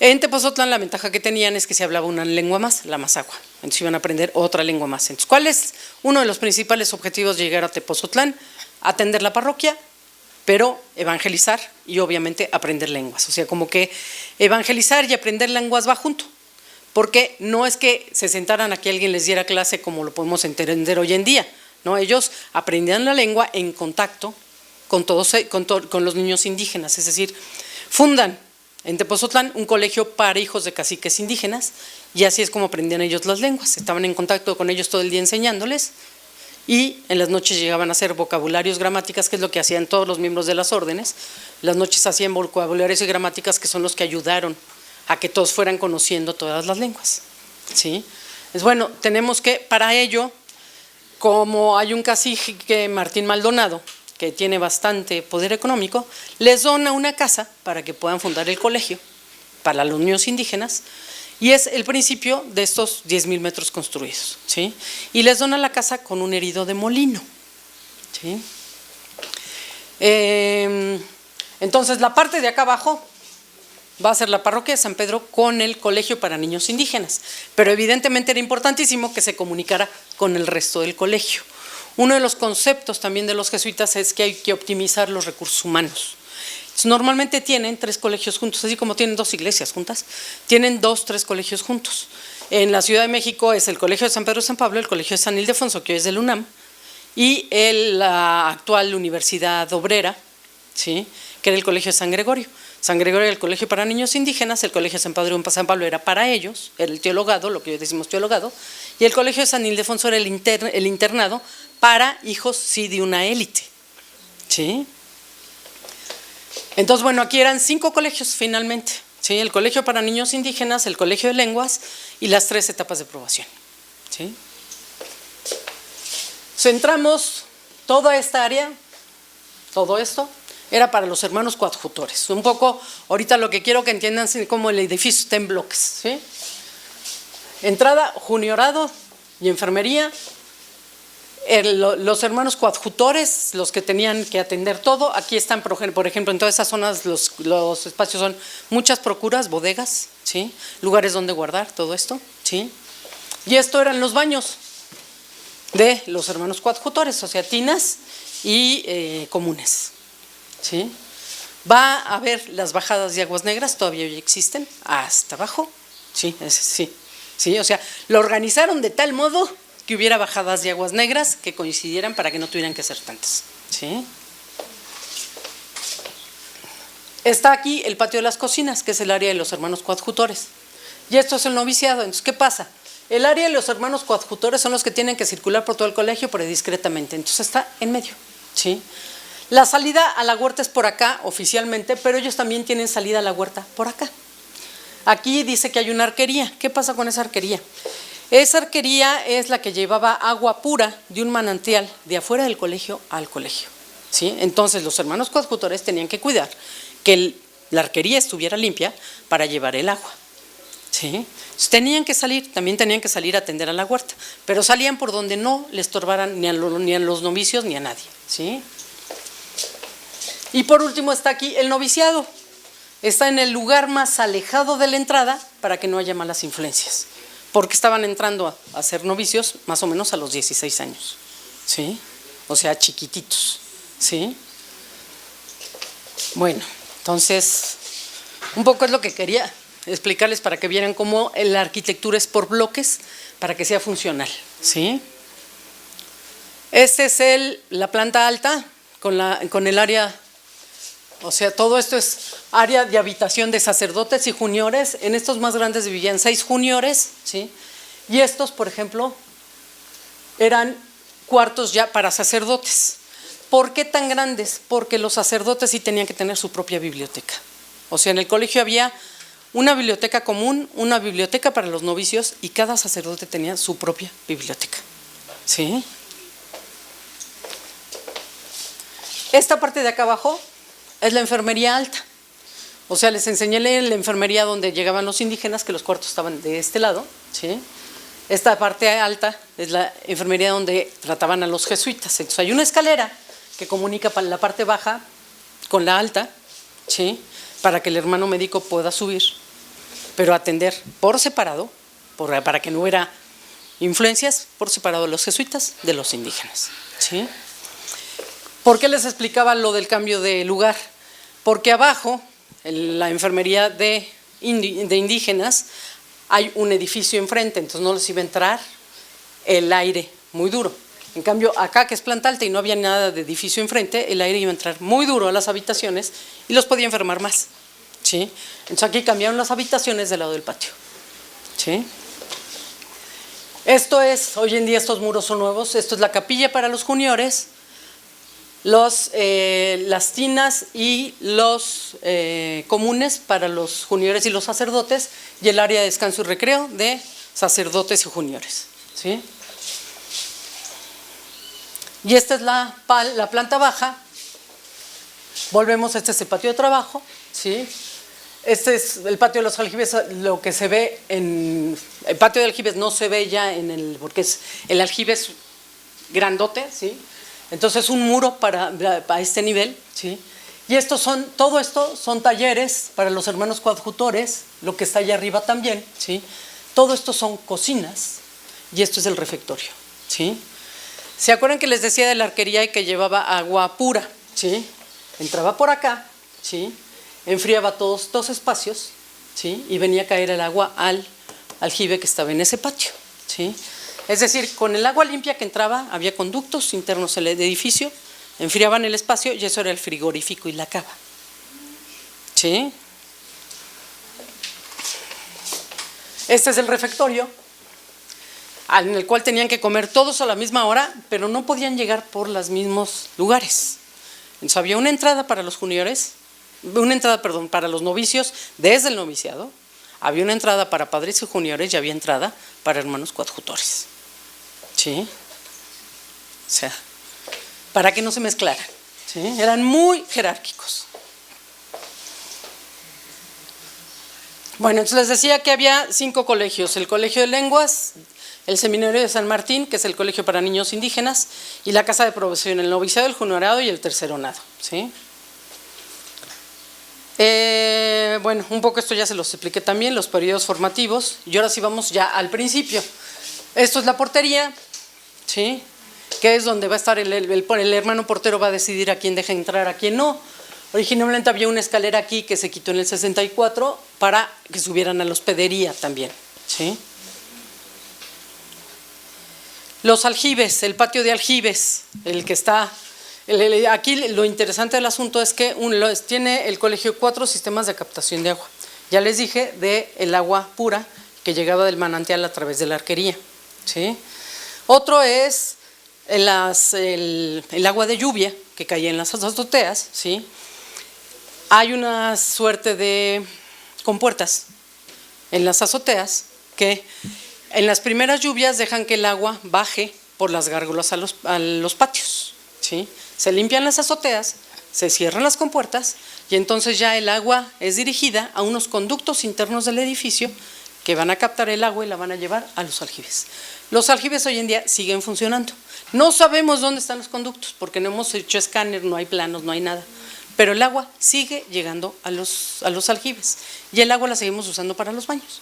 En Tepozotlán la ventaja que tenían es que se hablaba una lengua más, la mazahua, entonces iban a aprender otra lengua más. Entonces, ¿cuál es uno de los principales objetivos de llegar a Tepozotlán? Atender la parroquia, pero evangelizar y obviamente aprender lenguas. O sea, como que evangelizar y aprender lenguas va junto, porque no es que se sentaran aquí alguien les diera clase como lo podemos entender hoy en día, ¿no? Ellos aprendían la lengua en contacto con los niños indígenas, es decir, fundan en Tepozotlán un colegio para hijos de caciques indígenas y así es como aprendían ellos las lenguas. Estaban en contacto con ellos todo el día enseñándoles y en las noches llegaban a hacer vocabularios, gramáticas, que es lo que hacían todos los miembros de las órdenes. Las noches hacían vocabularios y gramáticas que son los que ayudaron a que todos fueran conociendo todas las lenguas, ¿sí? Es bueno, tenemos que, para ello, como hay un cacique, Martín Maldonado, que tiene bastante poder económico, les dona una casa para que puedan fundar el colegio para los niños indígenas y es el principio de estos 10,000 metros construidos, ¿sí? Y les dona la casa con un herido de molino, ¿sí? Entonces la parte de acá abajo va a ser la parroquia de San Pedro con el colegio para niños indígenas, pero evidentemente era importantísimo que se comunicara con el resto del colegio. Uno de los conceptos también de los jesuitas es que hay que optimizar los recursos humanos. Normalmente tienen 3 colegios juntos, así como tienen 2 iglesias juntas, tienen 2, 3 colegios juntos. En la Ciudad de México es el Colegio de San Pedro y San Pablo, el Colegio de San Ildefonso, que hoy es del UNAM, y la actual Universidad Obrera, ¿sí? Que era el Colegio de San Gregorio. San Gregorio era el colegio para niños indígenas, el Colegio de San Pedro y San Pablo era para ellos, era el teologado, lo que hoy decimos teologado, y el Colegio de San Ildefonso era el internado para hijos, sí, de una élite, ¿sí? Entonces, bueno, aquí eran 5 colegios finalmente, ¿sí? El colegio para niños indígenas, el colegio de lenguas y las 3 etapas de aprobación, ¿sí? Centramos toda esta área, todo esto, era para los hermanos coadjutores. Un poco, ahorita lo que quiero que entiendan es cómo el edificio está en bloques, ¿sí? Entrada, juniorado y enfermería. Los hermanos coadjutores, los que tenían que atender todo, aquí están, por ejemplo, en todas esas zonas los espacios son muchas procuras, bodegas, ¿sí? Lugares donde guardar todo esto, ¿sí? Y esto eran los baños de los hermanos coadjutores, o sea, tinas y comunes, ¿sí? Va a haber las bajadas de aguas negras, todavía hoy existen, hasta abajo, sí, sí, o sea, lo organizaron de tal modo que hubiera bajadas de aguas negras que coincidieran para que no tuvieran que ser tantas, ¿sí? Está aquí el patio de las cocinas, que es el área de los hermanos coadjutores, y esto es el noviciado. Entonces, ¿qué pasa? El área de los hermanos coadjutores son los que tienen que circular por todo el colegio, pero discretamente, entonces está en medio, ¿sí? La salida a la huerta es por acá oficialmente, pero ellos también tienen salida a la huerta por acá. Aquí dice que hay una arquería. ¿Qué pasa con esa arquería? Esa arquería es la que llevaba agua pura de un manantial de afuera del colegio al colegio, ¿sí? Entonces los hermanos coadjutores tenían que cuidar que la arquería estuviera limpia para llevar el agua, ¿sí? Tenían que salir, también tenían que salir a atender a la huerta, pero salían por donde no le estorbaran ni a los novicios ni a nadie, ¿sí? Y por último está aquí el noviciado. Está en el lugar más alejado de la entrada para que no haya malas influencias, porque estaban entrando a ser novicios más o menos a los 16 años, ¿sí? O sea, chiquititos, ¿sí? Bueno, entonces, un poco es lo que quería explicarles para que vieran cómo la arquitectura es por bloques para que sea funcional, ¿sí? Este es la planta alta con el área. O sea, todo esto es área de habitación de sacerdotes y juniores. En estos más grandes vivían 6 juniores, ¿sí? Y estos, por ejemplo, eran cuartos ya para sacerdotes. ¿Por qué tan grandes? Porque los sacerdotes sí tenían que tener su propia biblioteca. O sea, en el colegio había una biblioteca común, una biblioteca para los novicios y cada sacerdote tenía su propia biblioteca, ¿sí? Esta parte de acá abajo es la enfermería alta. O sea, les enseñé la enfermería donde llegaban los indígenas, que los cuartos estaban de este lado, ¿sí? Esta parte alta es la enfermería donde trataban a los jesuitas. Entonces hay una escalera que comunica la parte baja con la alta, ¿sí? Para que el hermano médico pueda subir, pero atender por separado, para que no hubiera influencias, por separado de los jesuitas de los indígenas, ¿sí? ¿Por qué les explicaba lo del cambio de lugar? Porque abajo, en la enfermería de indígenas, hay un edificio enfrente, entonces no les iba a entrar el aire muy duro. En cambio, acá que es planta alta y no había nada de edificio enfrente, el aire iba a entrar muy duro a las habitaciones y los podía enfermar más, ¿sí? Entonces aquí cambiaron las habitaciones del lado del patio, ¿sí? Esto es, hoy en día estos muros son nuevos, esto es la capilla para los juniores, las tinas y los comunes para los juniores y los sacerdotes, y el área de descanso y recreo de sacerdotes y juniores, ¿sí? Y esta es la planta baja. Volvemos, este es el patio de trabajo, ¿sí? Este es el patio de los aljibes. Lo que se ve en el patio de aljibes no se ve ya porque el aljibe es grandote, ¿sí? Entonces un muro para este nivel, ¿sí? Y todo esto son talleres para los hermanos coadjutores, lo que está allá arriba también, ¿sí? Todo esto son cocinas y esto es el refectorio, ¿sí? ¿Se acuerdan que les decía de la arquería y que llevaba agua pura? ¿Sí? Entraba por acá, ¿sí? Enfriaba todos estos espacios, ¿sí? Y venía a caer el agua al aljibe que estaba en ese patio, ¿sí? Es decir, con el agua limpia que entraba, había conductos internos del edificio, enfriaban el espacio y eso era el frigorífico y la cava, ¿sí? Este es el refectorio, en el cual tenían que comer todos a la misma hora, pero no podían llegar por los mismos lugares. Entonces había una entrada para los juniores, para los novicios desde el noviciado, había una entrada para padres y juniores y había entrada para hermanos coadjutores, ¿sí? O sea, para que no se mezclaran, ¿sí? Eran muy jerárquicos. Bueno, entonces les decía que había 5 colegios: el Colegio de Lenguas, el Seminario de San Martín, que es el colegio para niños indígenas, y la Casa de Profesión, el noviciado, el juniorado y el terceronado, ¿sí? Bueno, un poco esto ya se los expliqué también, los periodos formativos, y ahora sí vamos ya al principio. Esto es la portería, ¿sí? Que es donde va a estar el hermano portero, va a decidir a quién deja entrar, a quién no. Originalmente había una escalera aquí que se quitó en el 64 para que subieran a la hospedería también, ¿sí? Los aljibes, el patio de aljibes, el que está… Aquí lo interesante del asunto es que tiene el colegio 4 sistemas de captación de agua. Ya les dije del agua pura que llegaba del manantial a través de la arquería, ¿sí? Otro es el agua de lluvia que caía en las azoteas, ¿sí? Hay una suerte de compuertas en las azoteas que en las primeras lluvias dejan que el agua baje por las gárgolas a los patios, ¿sí? Se limpian las azoteas, se cierran las compuertas y entonces ya el agua es dirigida a unos conductos internos del edificio que van a captar el agua y la van a llevar a los aljibes. Los aljibes hoy en día siguen funcionando. No sabemos dónde están los conductos porque no hemos hecho escáner, no hay planos, no hay nada. Pero el agua sigue llegando a los aljibes y el agua la seguimos usando para los baños,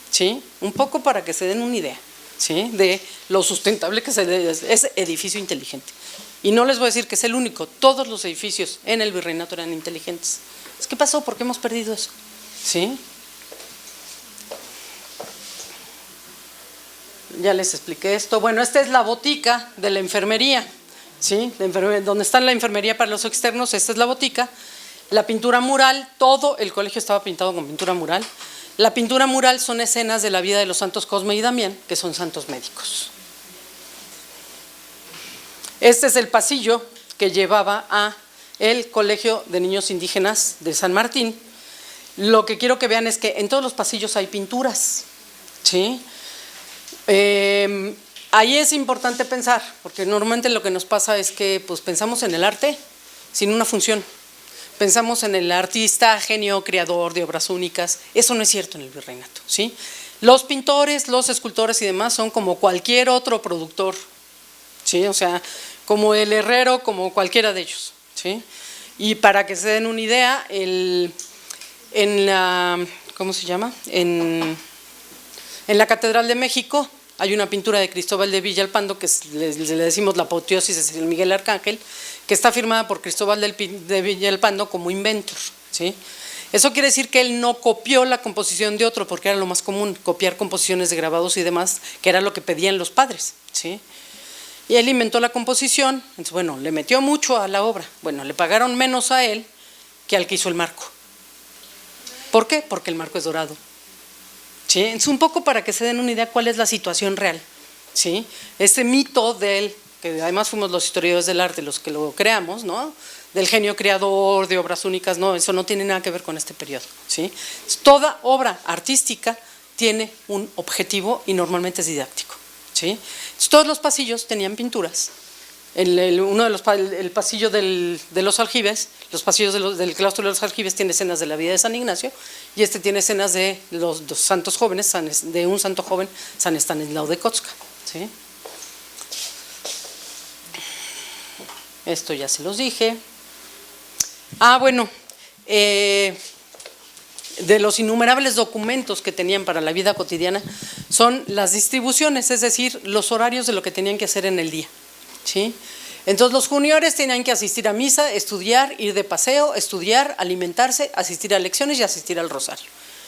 ¿sí? Un poco para que se den una idea, ¿sí? De lo sustentable que es edificio inteligente. Y no les voy a decir que es el único, todos los edificios en el virreinato eran inteligentes. ¿Qué pasó? ¿Por qué hemos perdido eso? ¿Sí? Ya les expliqué esto. Bueno, esta es la botica de la enfermería, ¿sí? Donde está la enfermería para los externos, esta es la botica. La pintura mural, todo el colegio estaba pintado con pintura mural. La pintura mural son escenas de la vida de los santos Cosme y Damián, que son santos médicos. Este es el pasillo que llevaba a el Colegio de Niños Indígenas de San Martín. Lo que quiero que vean es que en todos los pasillos hay pinturas, ¿sí? Ahí es importante pensar, porque normalmente lo que nos pasa es que pues, pensamos en el arte sin una función. Pensamos en el artista, genio, creador de obras únicas. Eso no es cierto en el virreinato, ¿sí? Los pintores, los escultores y demás son como cualquier otro productor, ¿sí? O sea, como el herrero, como cualquiera de ellos, ¿sí? Y para que se den una idea, ¿cómo se llama? En la Catedral de México hay una pintura de Cristóbal de Villalpando, que le decimos la apoteosis de San Miguel Arcángel, que está firmada por Cristóbal de Villalpando como inventor, ¿sí? Eso quiere decir que él no copió la composición de otro, porque era lo más común, copiar composiciones de grabados y demás, que era lo que pedían los padres, ¿sí? Y él inventó la composición, entonces, bueno, le metió mucho a la obra. Bueno, le pagaron menos a él que al que hizo el marco. ¿Por qué? Porque el marco es dorado, ¿sí? Es un poco para que se den una idea cuál es la situación real, ¿sí? Este mito del, que además fuimos los historiadores del arte los que lo creamos, ¿no? Del genio creador, de obras únicas, no, eso no tiene nada que ver con este periodo, ¿sí? Toda obra artística tiene un objetivo y normalmente es didáctico, ¿sí? Todos los pasillos tenían pinturas. El pasillo de los aljibes, los pasillos del claustro de los aljibes tiene escenas de la vida de San Ignacio y este tiene escenas de los santos jóvenes, de un santo joven, San Estanislao de Kotska, ¿sí? Esto ya se los dije. Bueno, de los innumerables documentos que tenían para la vida cotidiana son las distribuciones, es decir, los horarios de lo que tenían que hacer en el día, ¿sí? Entonces los juniores tenían que asistir a misa, estudiar, ir de paseo, estudiar, alimentarse, asistir a lecciones y asistir al rosario.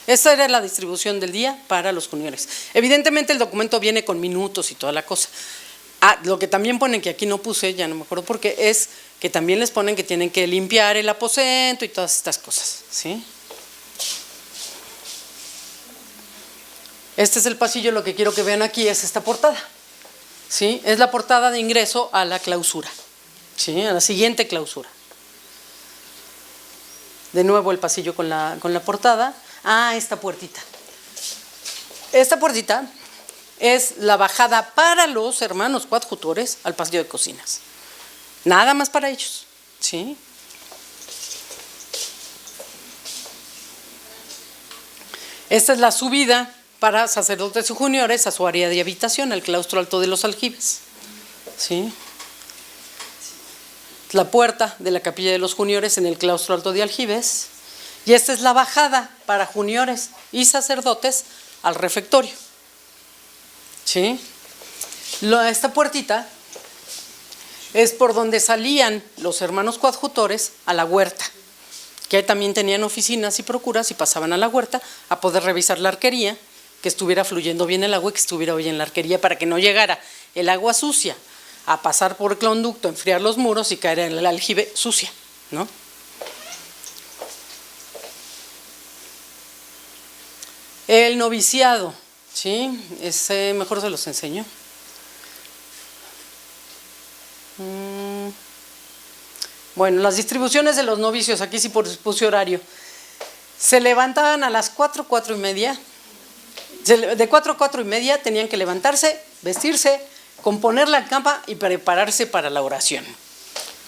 Esa era la distribución del día para los juniores. Evidentemente el documento viene con minutos y toda la cosa. Lo que también ponen, que aquí no puse, ya no me acuerdo por qué, es que también les ponen que tienen que limpiar el aposento y todas estas cosas, ¿sí? Este es el pasillo, lo que quiero que vean aquí es esta portada, ¿sí? Es la portada de ingreso a la clausura, ¿sí? A la siguiente clausura. De nuevo el pasillo con la portada. Esta puertita. Esta puertita es la bajada para los hermanos coadjutores al pasillo de cocinas. Nada más para ellos, ¿sí? Esta es la subida para sacerdotes y juniores a su área de habitación, al claustro alto de los aljibes, ¿sí? La puerta de la capilla de los juniores en el claustro alto de aljibes. Y esta es la bajada para juniores y sacerdotes al refectorio, ¿sí? Esta puertita es por donde salían los hermanos coadjutores a la huerta, que también tenían oficinas y procuras y pasaban a la huerta a poder revisar la arquería, que estuviera fluyendo bien el agua y que estuviera bien la arquería para que no llegara el agua sucia a pasar por el conducto, enfriar los muros y caer en el aljibe sucia, ¿no? El noviciado, ¿sí? Ese mejor se los enseño. Bueno, las distribuciones de los novicios, aquí sí puse horario. Se levantaban a las 4, 4:30. De 4 a 4:30 tenían que levantarse, vestirse, componer la cama y prepararse para la oración,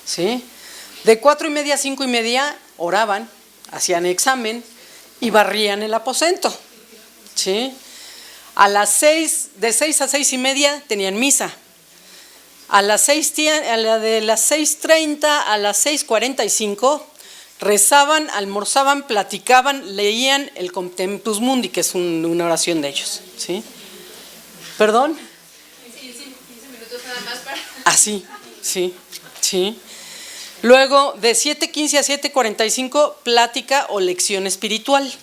¿sí? De 4:30 a 5:30 oraban, hacían examen y barrían el aposento, ¿sí? De 6 a 6:30 tenían misa. De las 6:30 a las 6:45 rezaban, almorzaban, platicaban, leían el Contemptus Mundi, que es una oración de ellos, ¿sí? ¿Perdón? 15 minutos nada más para… Así, sí, sí. Luego, de 7:15 a 7:45, plática o lección espiritual.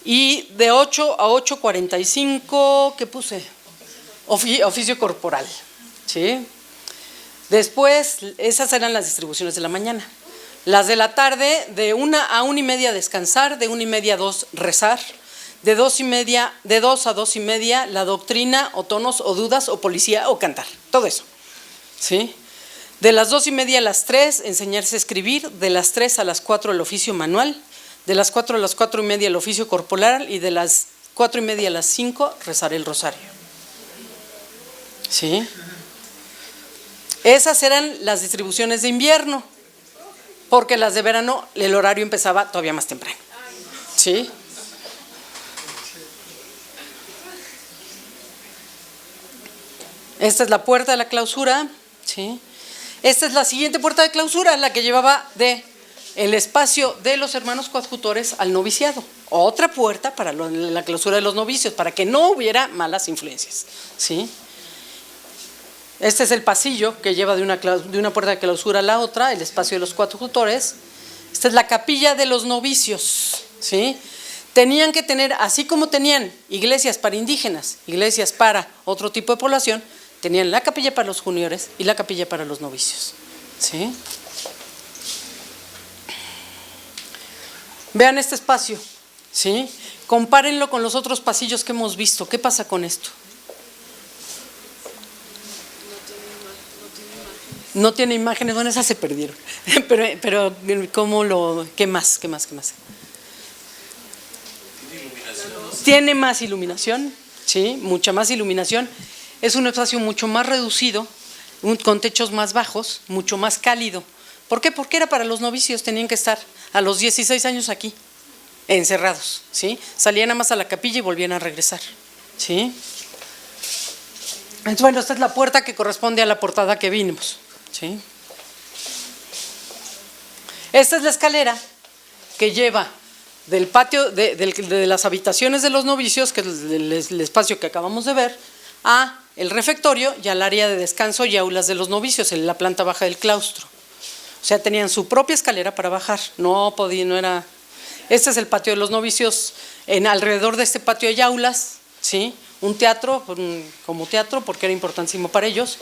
Y de 8 a 8:45, ¿qué puse? Oficio corporal, ¿sí? Después, esas eran las distribuciones de la mañana. Las de la tarde, de 1 a 1:30 descansar, de 1:30 a 2 rezar, de 2 a 2:30 la doctrina o tonos o dudas o policía o cantar, todo eso, ¿sí? De las 2:30 a las 3 enseñarse a escribir, de las 3 a las 4 el oficio manual, de las 4 a las 4:30 el oficio corporal y de las 4:30 a las 5 rezar el rosario, ¿sí? Esas eran las distribuciones de invierno. Porque las de verano, el horario empezaba todavía más temprano, ¿sí? Esta es la puerta de la clausura, ¿sí? Esta es la siguiente puerta de clausura, la que llevaba de el espacio de los hermanos coadjutores al noviciado. Otra puerta para la clausura de los novicios, para que no hubiera malas influencias, ¿sí? Este es el pasillo que lleva de una puerta de clausura a la otra, el espacio de los coadjutores. Esta es la capilla de los novicios, ¿sí? Tenían que tener, así como tenían iglesias para indígenas, iglesias para otro tipo de población, tenían la capilla para los juniores y la capilla para los novicios, ¿sí? Vean este espacio, ¿sí? Compárenlo con los otros pasillos que hemos visto. ¿Qué pasa con esto? No tiene imágenes, bueno, esas se perdieron. Pero ¿qué más? Tiene más iluminación, ¿sí? Mucha más iluminación. Es un espacio mucho más reducido, con techos más bajos, mucho más cálido. ¿Por qué? Porque era para los novicios, tenían que estar a los 16 años aquí, encerrados, ¿sí? Salían nada más a la capilla y volvían a regresar, ¿sí? Entonces, bueno, esta es la puerta que corresponde a la portada que vimos, ¿sí? Esta es la escalera que lleva del patio, de las habitaciones de los novicios, que es el espacio que acabamos de ver, a el refectorio y al área de descanso y aulas de los novicios, en la planta baja del claustro. O sea, tenían su propia escalera para bajar, no era… Este es el patio de los novicios, alrededor de este patio hay aulas, ¿sí? Un teatro, como teatro, porque era importantísimo para ellos.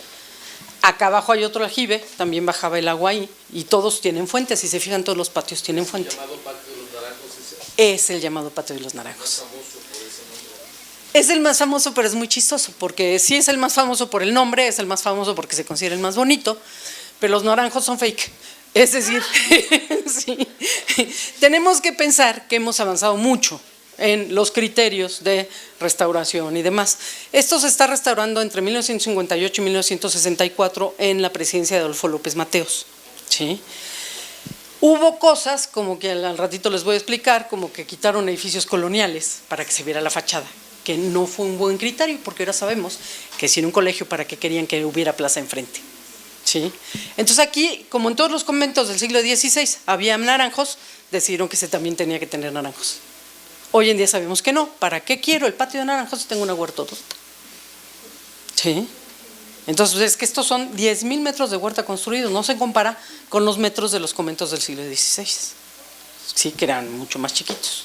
Acá abajo hay otro aljibe, también bajaba el agua ahí, y todos tienen fuentes, si se fijan todos los patios tienen fuente. ¿El llamado patio de los naranjos es el llamado patio de los naranjos? Es el más famoso, pero es muy chistoso, porque sí es el más famoso por el nombre, es el más famoso porque se considera el más bonito, pero los naranjos son fake. Es decir, sí, tenemos que pensar que hemos avanzado mucho en los criterios de restauración y demás. Esto se está restaurando entre 1958 y 1964 en la presidencia de Adolfo López Mateos, ¿sí? Hubo cosas, como que al ratito les voy a explicar, como que quitaron edificios coloniales para que se viera la fachada, que no fue un buen criterio, porque ahora sabemos que si en un colegio, ¿para qué querían que hubiera plaza enfrente? ¿Sí? Entonces aquí, como en todos los conventos del siglo XVI había naranjos, decidieron que se también tenía que tener naranjos. Hoy en día sabemos que no. ¿Para qué quiero el patio de naranjos si tengo una huertotota? ¿sí? Entonces, es que estos son 10,000 metros de huerta construidos, no se compara con los metros de los conventos del siglo XVI, sí, que eran mucho más chiquitos.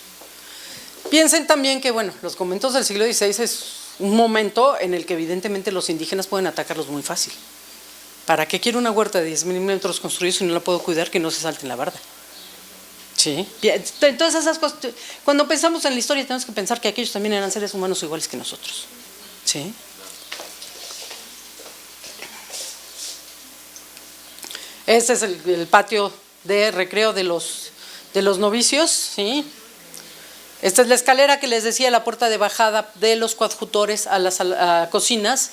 Piensen también que, bueno, los conventos del siglo XVI es un momento en el que evidentemente los indígenas pueden atacarlos muy fácil. ¿Para qué quiero una huerta de 10,000 metros construidos si no la puedo cuidar, que no se salte en la barda? Sí. Entonces esas cosas, cuando pensamos en la historia tenemos que pensar que aquellos también eran seres humanos iguales que nosotros. ¿Sí? Este es el patio de recreo de los novicios, ¿sí? Esta es la escalera que les decía, la puerta de bajada de los coadjutores a las cocinas.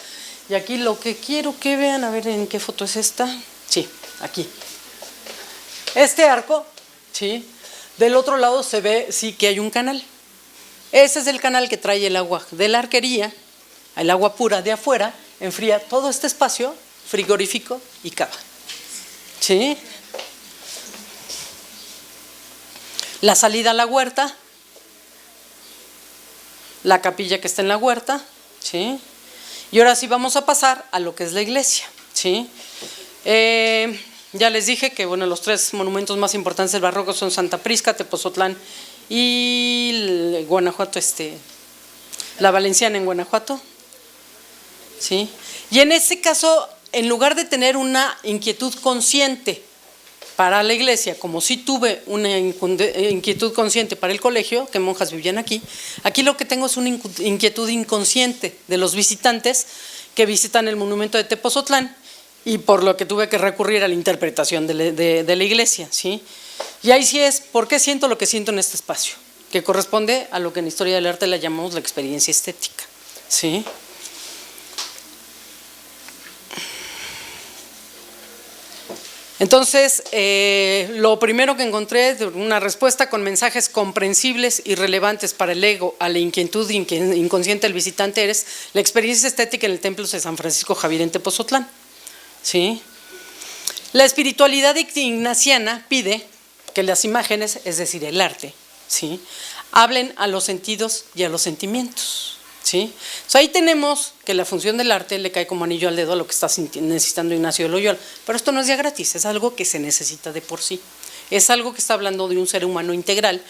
Y aquí lo que quiero que vean, a ver en qué foto es esta. Sí, aquí. Este arco, ¿sí? Del otro lado se ve, sí, que hay un canal. Ese es el canal que trae el agua de la arquería, el agua pura de afuera, enfría todo este espacio frigorífico y cava. ¿Sí? La salida a la huerta, la capilla que está en la huerta, ¿sí? Y ahora sí vamos a pasar a lo que es la iglesia, ¿sí? Ya les dije que, bueno, los 3 monumentos más importantes del barroco son Santa Prisca, Tepozotlán y Guanajuato, la Valenciana en Guanajuato, ¿sí? Y en ese caso, en lugar de tener una inquietud consciente para la iglesia, como sí tuve una inquietud consciente para el colegio, que monjas vivían aquí lo que tengo es una inquietud inconsciente de los visitantes que visitan el monumento de Tepozotlán, y por lo que tuve que recurrir a la interpretación de la iglesia, ¿sí? Y ahí sí es, ¿por qué siento lo que siento en este espacio? Que corresponde a lo que en historia del arte le llamamos la experiencia estética, ¿sí? Entonces, lo primero que encontré, una respuesta con mensajes comprensibles y relevantes para el ego, a la inquietud inconsciente del visitante, es la experiencia estética en el templo de San Francisco Javier en Tepozotlán. ¿Sí? La espiritualidad ignaciana pide que las imágenes, es decir, el arte, ¿sí?, hablen a los sentidos y a los sentimientos. ¿Sí? O sea, ahí tenemos que la función del arte le cae como anillo al dedo a lo que está necesitando Ignacio de Loyola, pero esto no es ya gratis, es algo que se necesita de por sí, es algo que está hablando de un ser humano integral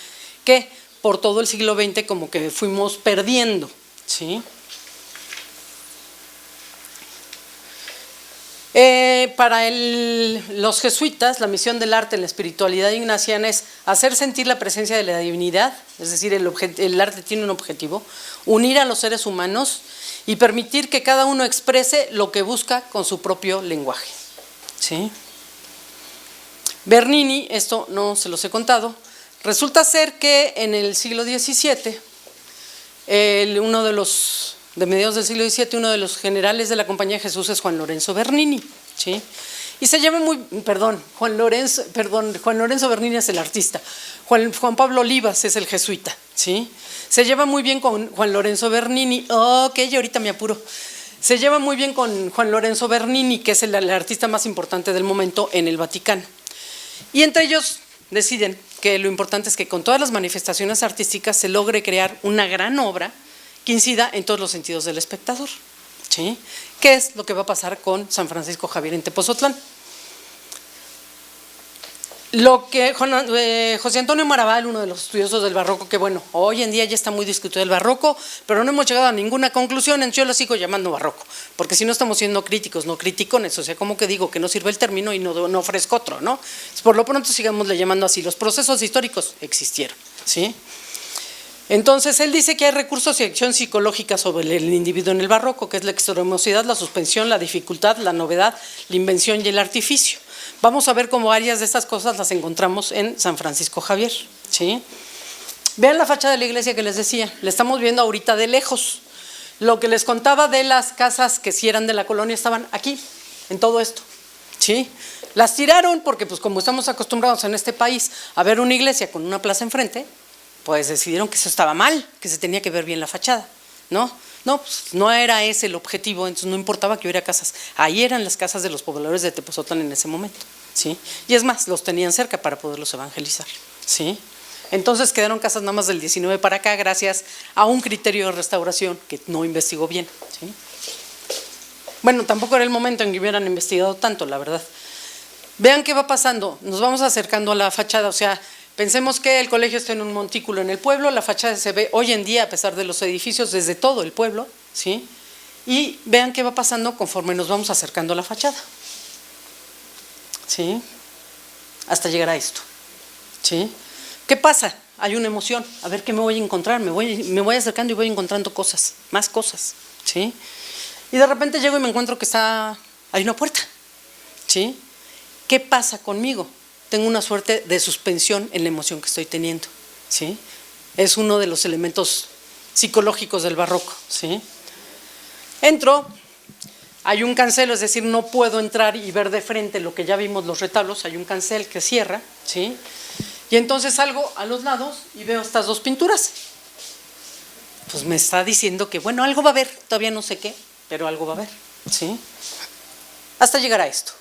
que por todo el siglo XX como que fuimos perdiendo, ¿sí? Para los jesuitas, la misión del arte en la espiritualidad ignaciana es hacer sentir la presencia de la divinidad, es decir, el arte tiene un objetivo, unir a los seres humanos y permitir que cada uno exprese lo que busca con su propio lenguaje. ¿Sí? Bernini, esto no se los he contado, resulta ser que en el siglo XVII, de mediados del siglo XVII, uno de los generales de la Compañía de Jesús es Juan Lorenzo Bernini, ¿sí? Y se llama Juan Lorenzo Bernini es el artista, Juan Pablo Olivas es el jesuita, ¿sí? Se lleva muy bien con Juan Lorenzo Bernini, ok, ahorita me apuro. Se lleva muy bien con Juan Lorenzo Bernini, que es el artista más importante del momento en el Vaticano. Y entre ellos deciden que lo importante es que con todas las manifestaciones artísticas se logre crear una gran obra que incida en todos los sentidos del espectador, ¿sí? ¿Qué es lo que va a pasar con San Francisco Javier en Tepozotlán? Lo que José Antonio Maraval, uno de los estudiosos del barroco, que bueno, hoy en día ya está muy discutido el barroco, pero no hemos llegado a ninguna conclusión, yo lo sigo llamando barroco, porque si no estamos siendo críticos, no criticones, o sea, como que digo que no sirve el término y no ofrezco otro, ¿no? Por lo pronto sigámosle llamando así, los procesos históricos existieron, ¿sí? Entonces, él dice que hay recursos y acción psicológica sobre el individuo en el barroco, que es la extremosidad, la suspensión, la dificultad, la novedad, la invención y el artificio. Vamos a ver cómo varias de estas cosas las encontramos en San Francisco Javier, ¿sí? Vean la fachada de la iglesia que les decía, la estamos viendo ahorita de lejos. Lo que les contaba de las casas que sí eran de la colonia estaban aquí, en todo esto, ¿sí? Las tiraron porque, pues, como estamos acostumbrados en este país a ver una iglesia con una plaza enfrente, pues decidieron que eso estaba mal, que se tenía que ver bien la fachada, ¿no? No, pues no era ese el objetivo, entonces no importaba que hubiera casas, ahí eran las casas de los pobladores de Tepozotlán en ese momento, ¿sí? Y es más, los tenían cerca para poderlos evangelizar, ¿sí? Entonces quedaron casas nada más del 19 para acá gracias a un criterio de restauración que no investigó bien, ¿sí? Bueno, tampoco era el momento en que hubieran investigado tanto, la verdad. Vean qué va pasando, nos vamos acercando a la fachada, o sea, pensemos que el colegio está en un montículo en el pueblo, la fachada se ve hoy en día, a pesar de los edificios, desde todo el pueblo, ¿sí? Y vean qué va pasando conforme nos vamos acercando a la fachada, ¿sí? Hasta llegar a esto, ¿sí? ¿Qué pasa? Hay una emoción, a ver qué me voy a encontrar, me voy acercando y voy encontrando cosas, más cosas, ¿sí? Y de repente llego y me encuentro que hay una puerta, ¿sí? ¿Qué pasa conmigo? Tengo una suerte de suspensión en la emoción que estoy teniendo, ¿sí? Es uno de los elementos psicológicos del barroco, ¿sí? Entro, hay un cancel, es decir, no puedo entrar y ver de frente lo que ya vimos los retablos, hay un cancel que cierra, ¿sí? Y entonces salgo a los lados y veo estas dos pinturas. Pues me está diciendo que, bueno, algo va a haber, todavía no sé qué, pero algo va a haber, ¿sí? Hasta llegar a esto,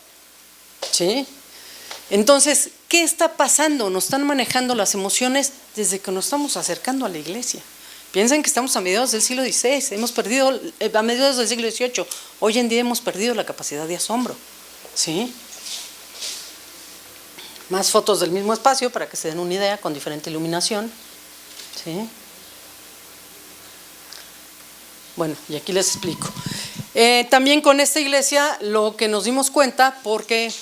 ¿sí? Entonces, ¿qué está pasando? Nos están manejando las emociones desde que nos estamos acercando a la iglesia. Piensen que estamos a mediados del siglo XVI, hemos perdido, a mediados del siglo XVIII, hoy en día hemos perdido la capacidad de asombro, ¿sí? Más fotos del mismo espacio para que se den una idea con diferente iluminación, ¿sí? Bueno, y aquí les explico. También con esta iglesia lo que nos dimos cuenta, porque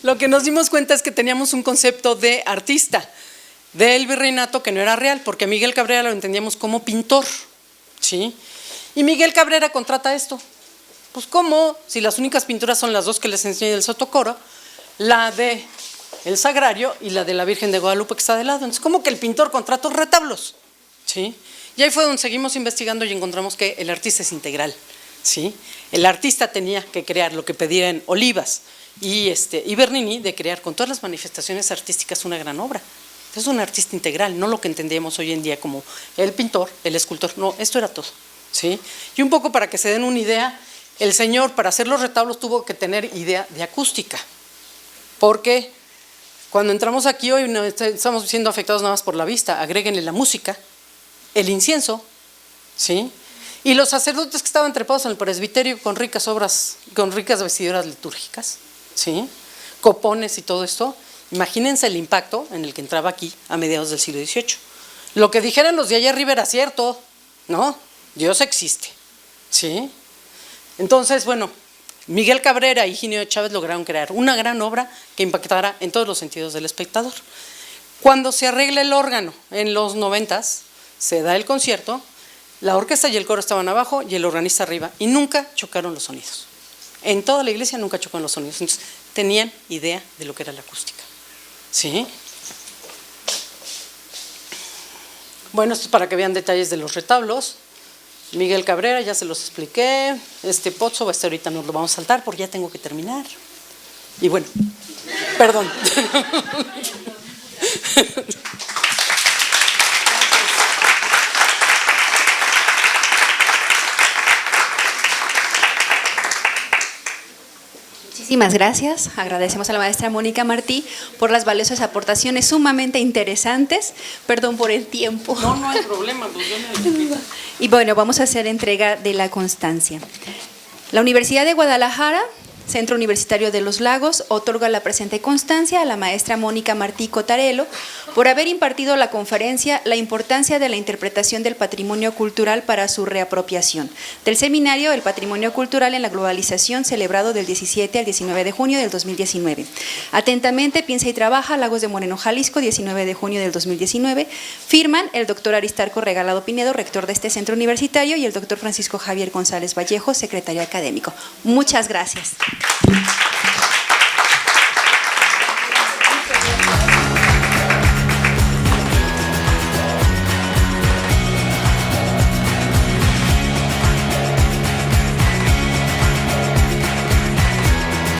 lo que nos dimos cuenta es que teníamos un concepto de artista del virreinato que no era real, porque a Miguel Cabrera lo entendíamos como pintor, ¿sí? Y Miguel Cabrera contrata esto. Pues ¿cómo? Si las únicas pinturas son las dos que les enseñé del Sotocoro, la de el Sagrario y la de la Virgen de Guadalupe que está de lado. Entonces, ¿cómo que el pintor contrató retablos? ¿Sí? Y ahí fue donde seguimos investigando y encontramos que el artista es integral, ¿sí? El artista tenía que crear lo que pedían Olivas y Bernini, de crear con todas las manifestaciones artísticas una gran obra. Es un artista integral, no lo que entendemos hoy en día como el pintor, el escultor, no, esto era todo, ¿sí? Y un poco para que se den una idea, el señor para hacer los retablos tuvo que tener idea de acústica, porque cuando entramos aquí hoy no estamos siendo afectados nada más por la vista, agréguenle la música, el incienso, ¿sí? Y los sacerdotes que estaban trepados en el presbiterio con ricas obras, con ricas vestiduras litúrgicas, ¿sí? Copones y todo esto. Imagínense el impacto en el que entraba aquí a mediados del siglo XVIII. Lo que dijeran los de allá arriba era cierto, ¿no? Dios existe, ¿sí? Entonces, bueno, Miguel Cabrera y Higinio de Chávez lograron crear una gran obra que impactara en todos los sentidos del espectador. Cuando se arregla el órgano en los 90s, se da el concierto, la orquesta y el coro estaban abajo y el organista arriba, y nunca chocaron los sonidos. En toda la iglesia nunca chocaron los sonidos, entonces tenían idea de lo que era la acústica, ¿sí? Bueno, esto es para que vean detalles de los retablos. Miguel Cabrera, ya se los expliqué. Pozzo, ahorita nos lo vamos a saltar porque ya tengo que terminar. Y bueno, perdón. Muchísimas gracias. Agradecemos a la maestra Mónica Martí por las valiosas aportaciones sumamente interesantes. Perdón por el tiempo. No, no hay problema. Pues yo me... Y bueno, vamos a hacer entrega de la constancia. La Universidad de Guadalajara, Centro Universitario de los Lagos, otorga la presente constancia a la maestra Mónica Martí Cotarelo por haber impartido la conferencia La importancia de la interpretación del patrimonio cultural para su reapropiación, del seminario El Patrimonio Cultural en la Globalización, celebrado del 17 al 19 de junio del 2019. Atentamente, piensa y trabaja, Lagos de Moreno, Jalisco, 19 de junio del 2019. Firman el doctor Aristarco Regalado Pinedo, rector de este centro universitario, y el doctor Francisco Javier González Vallejo, secretario académico. Muchas gracias.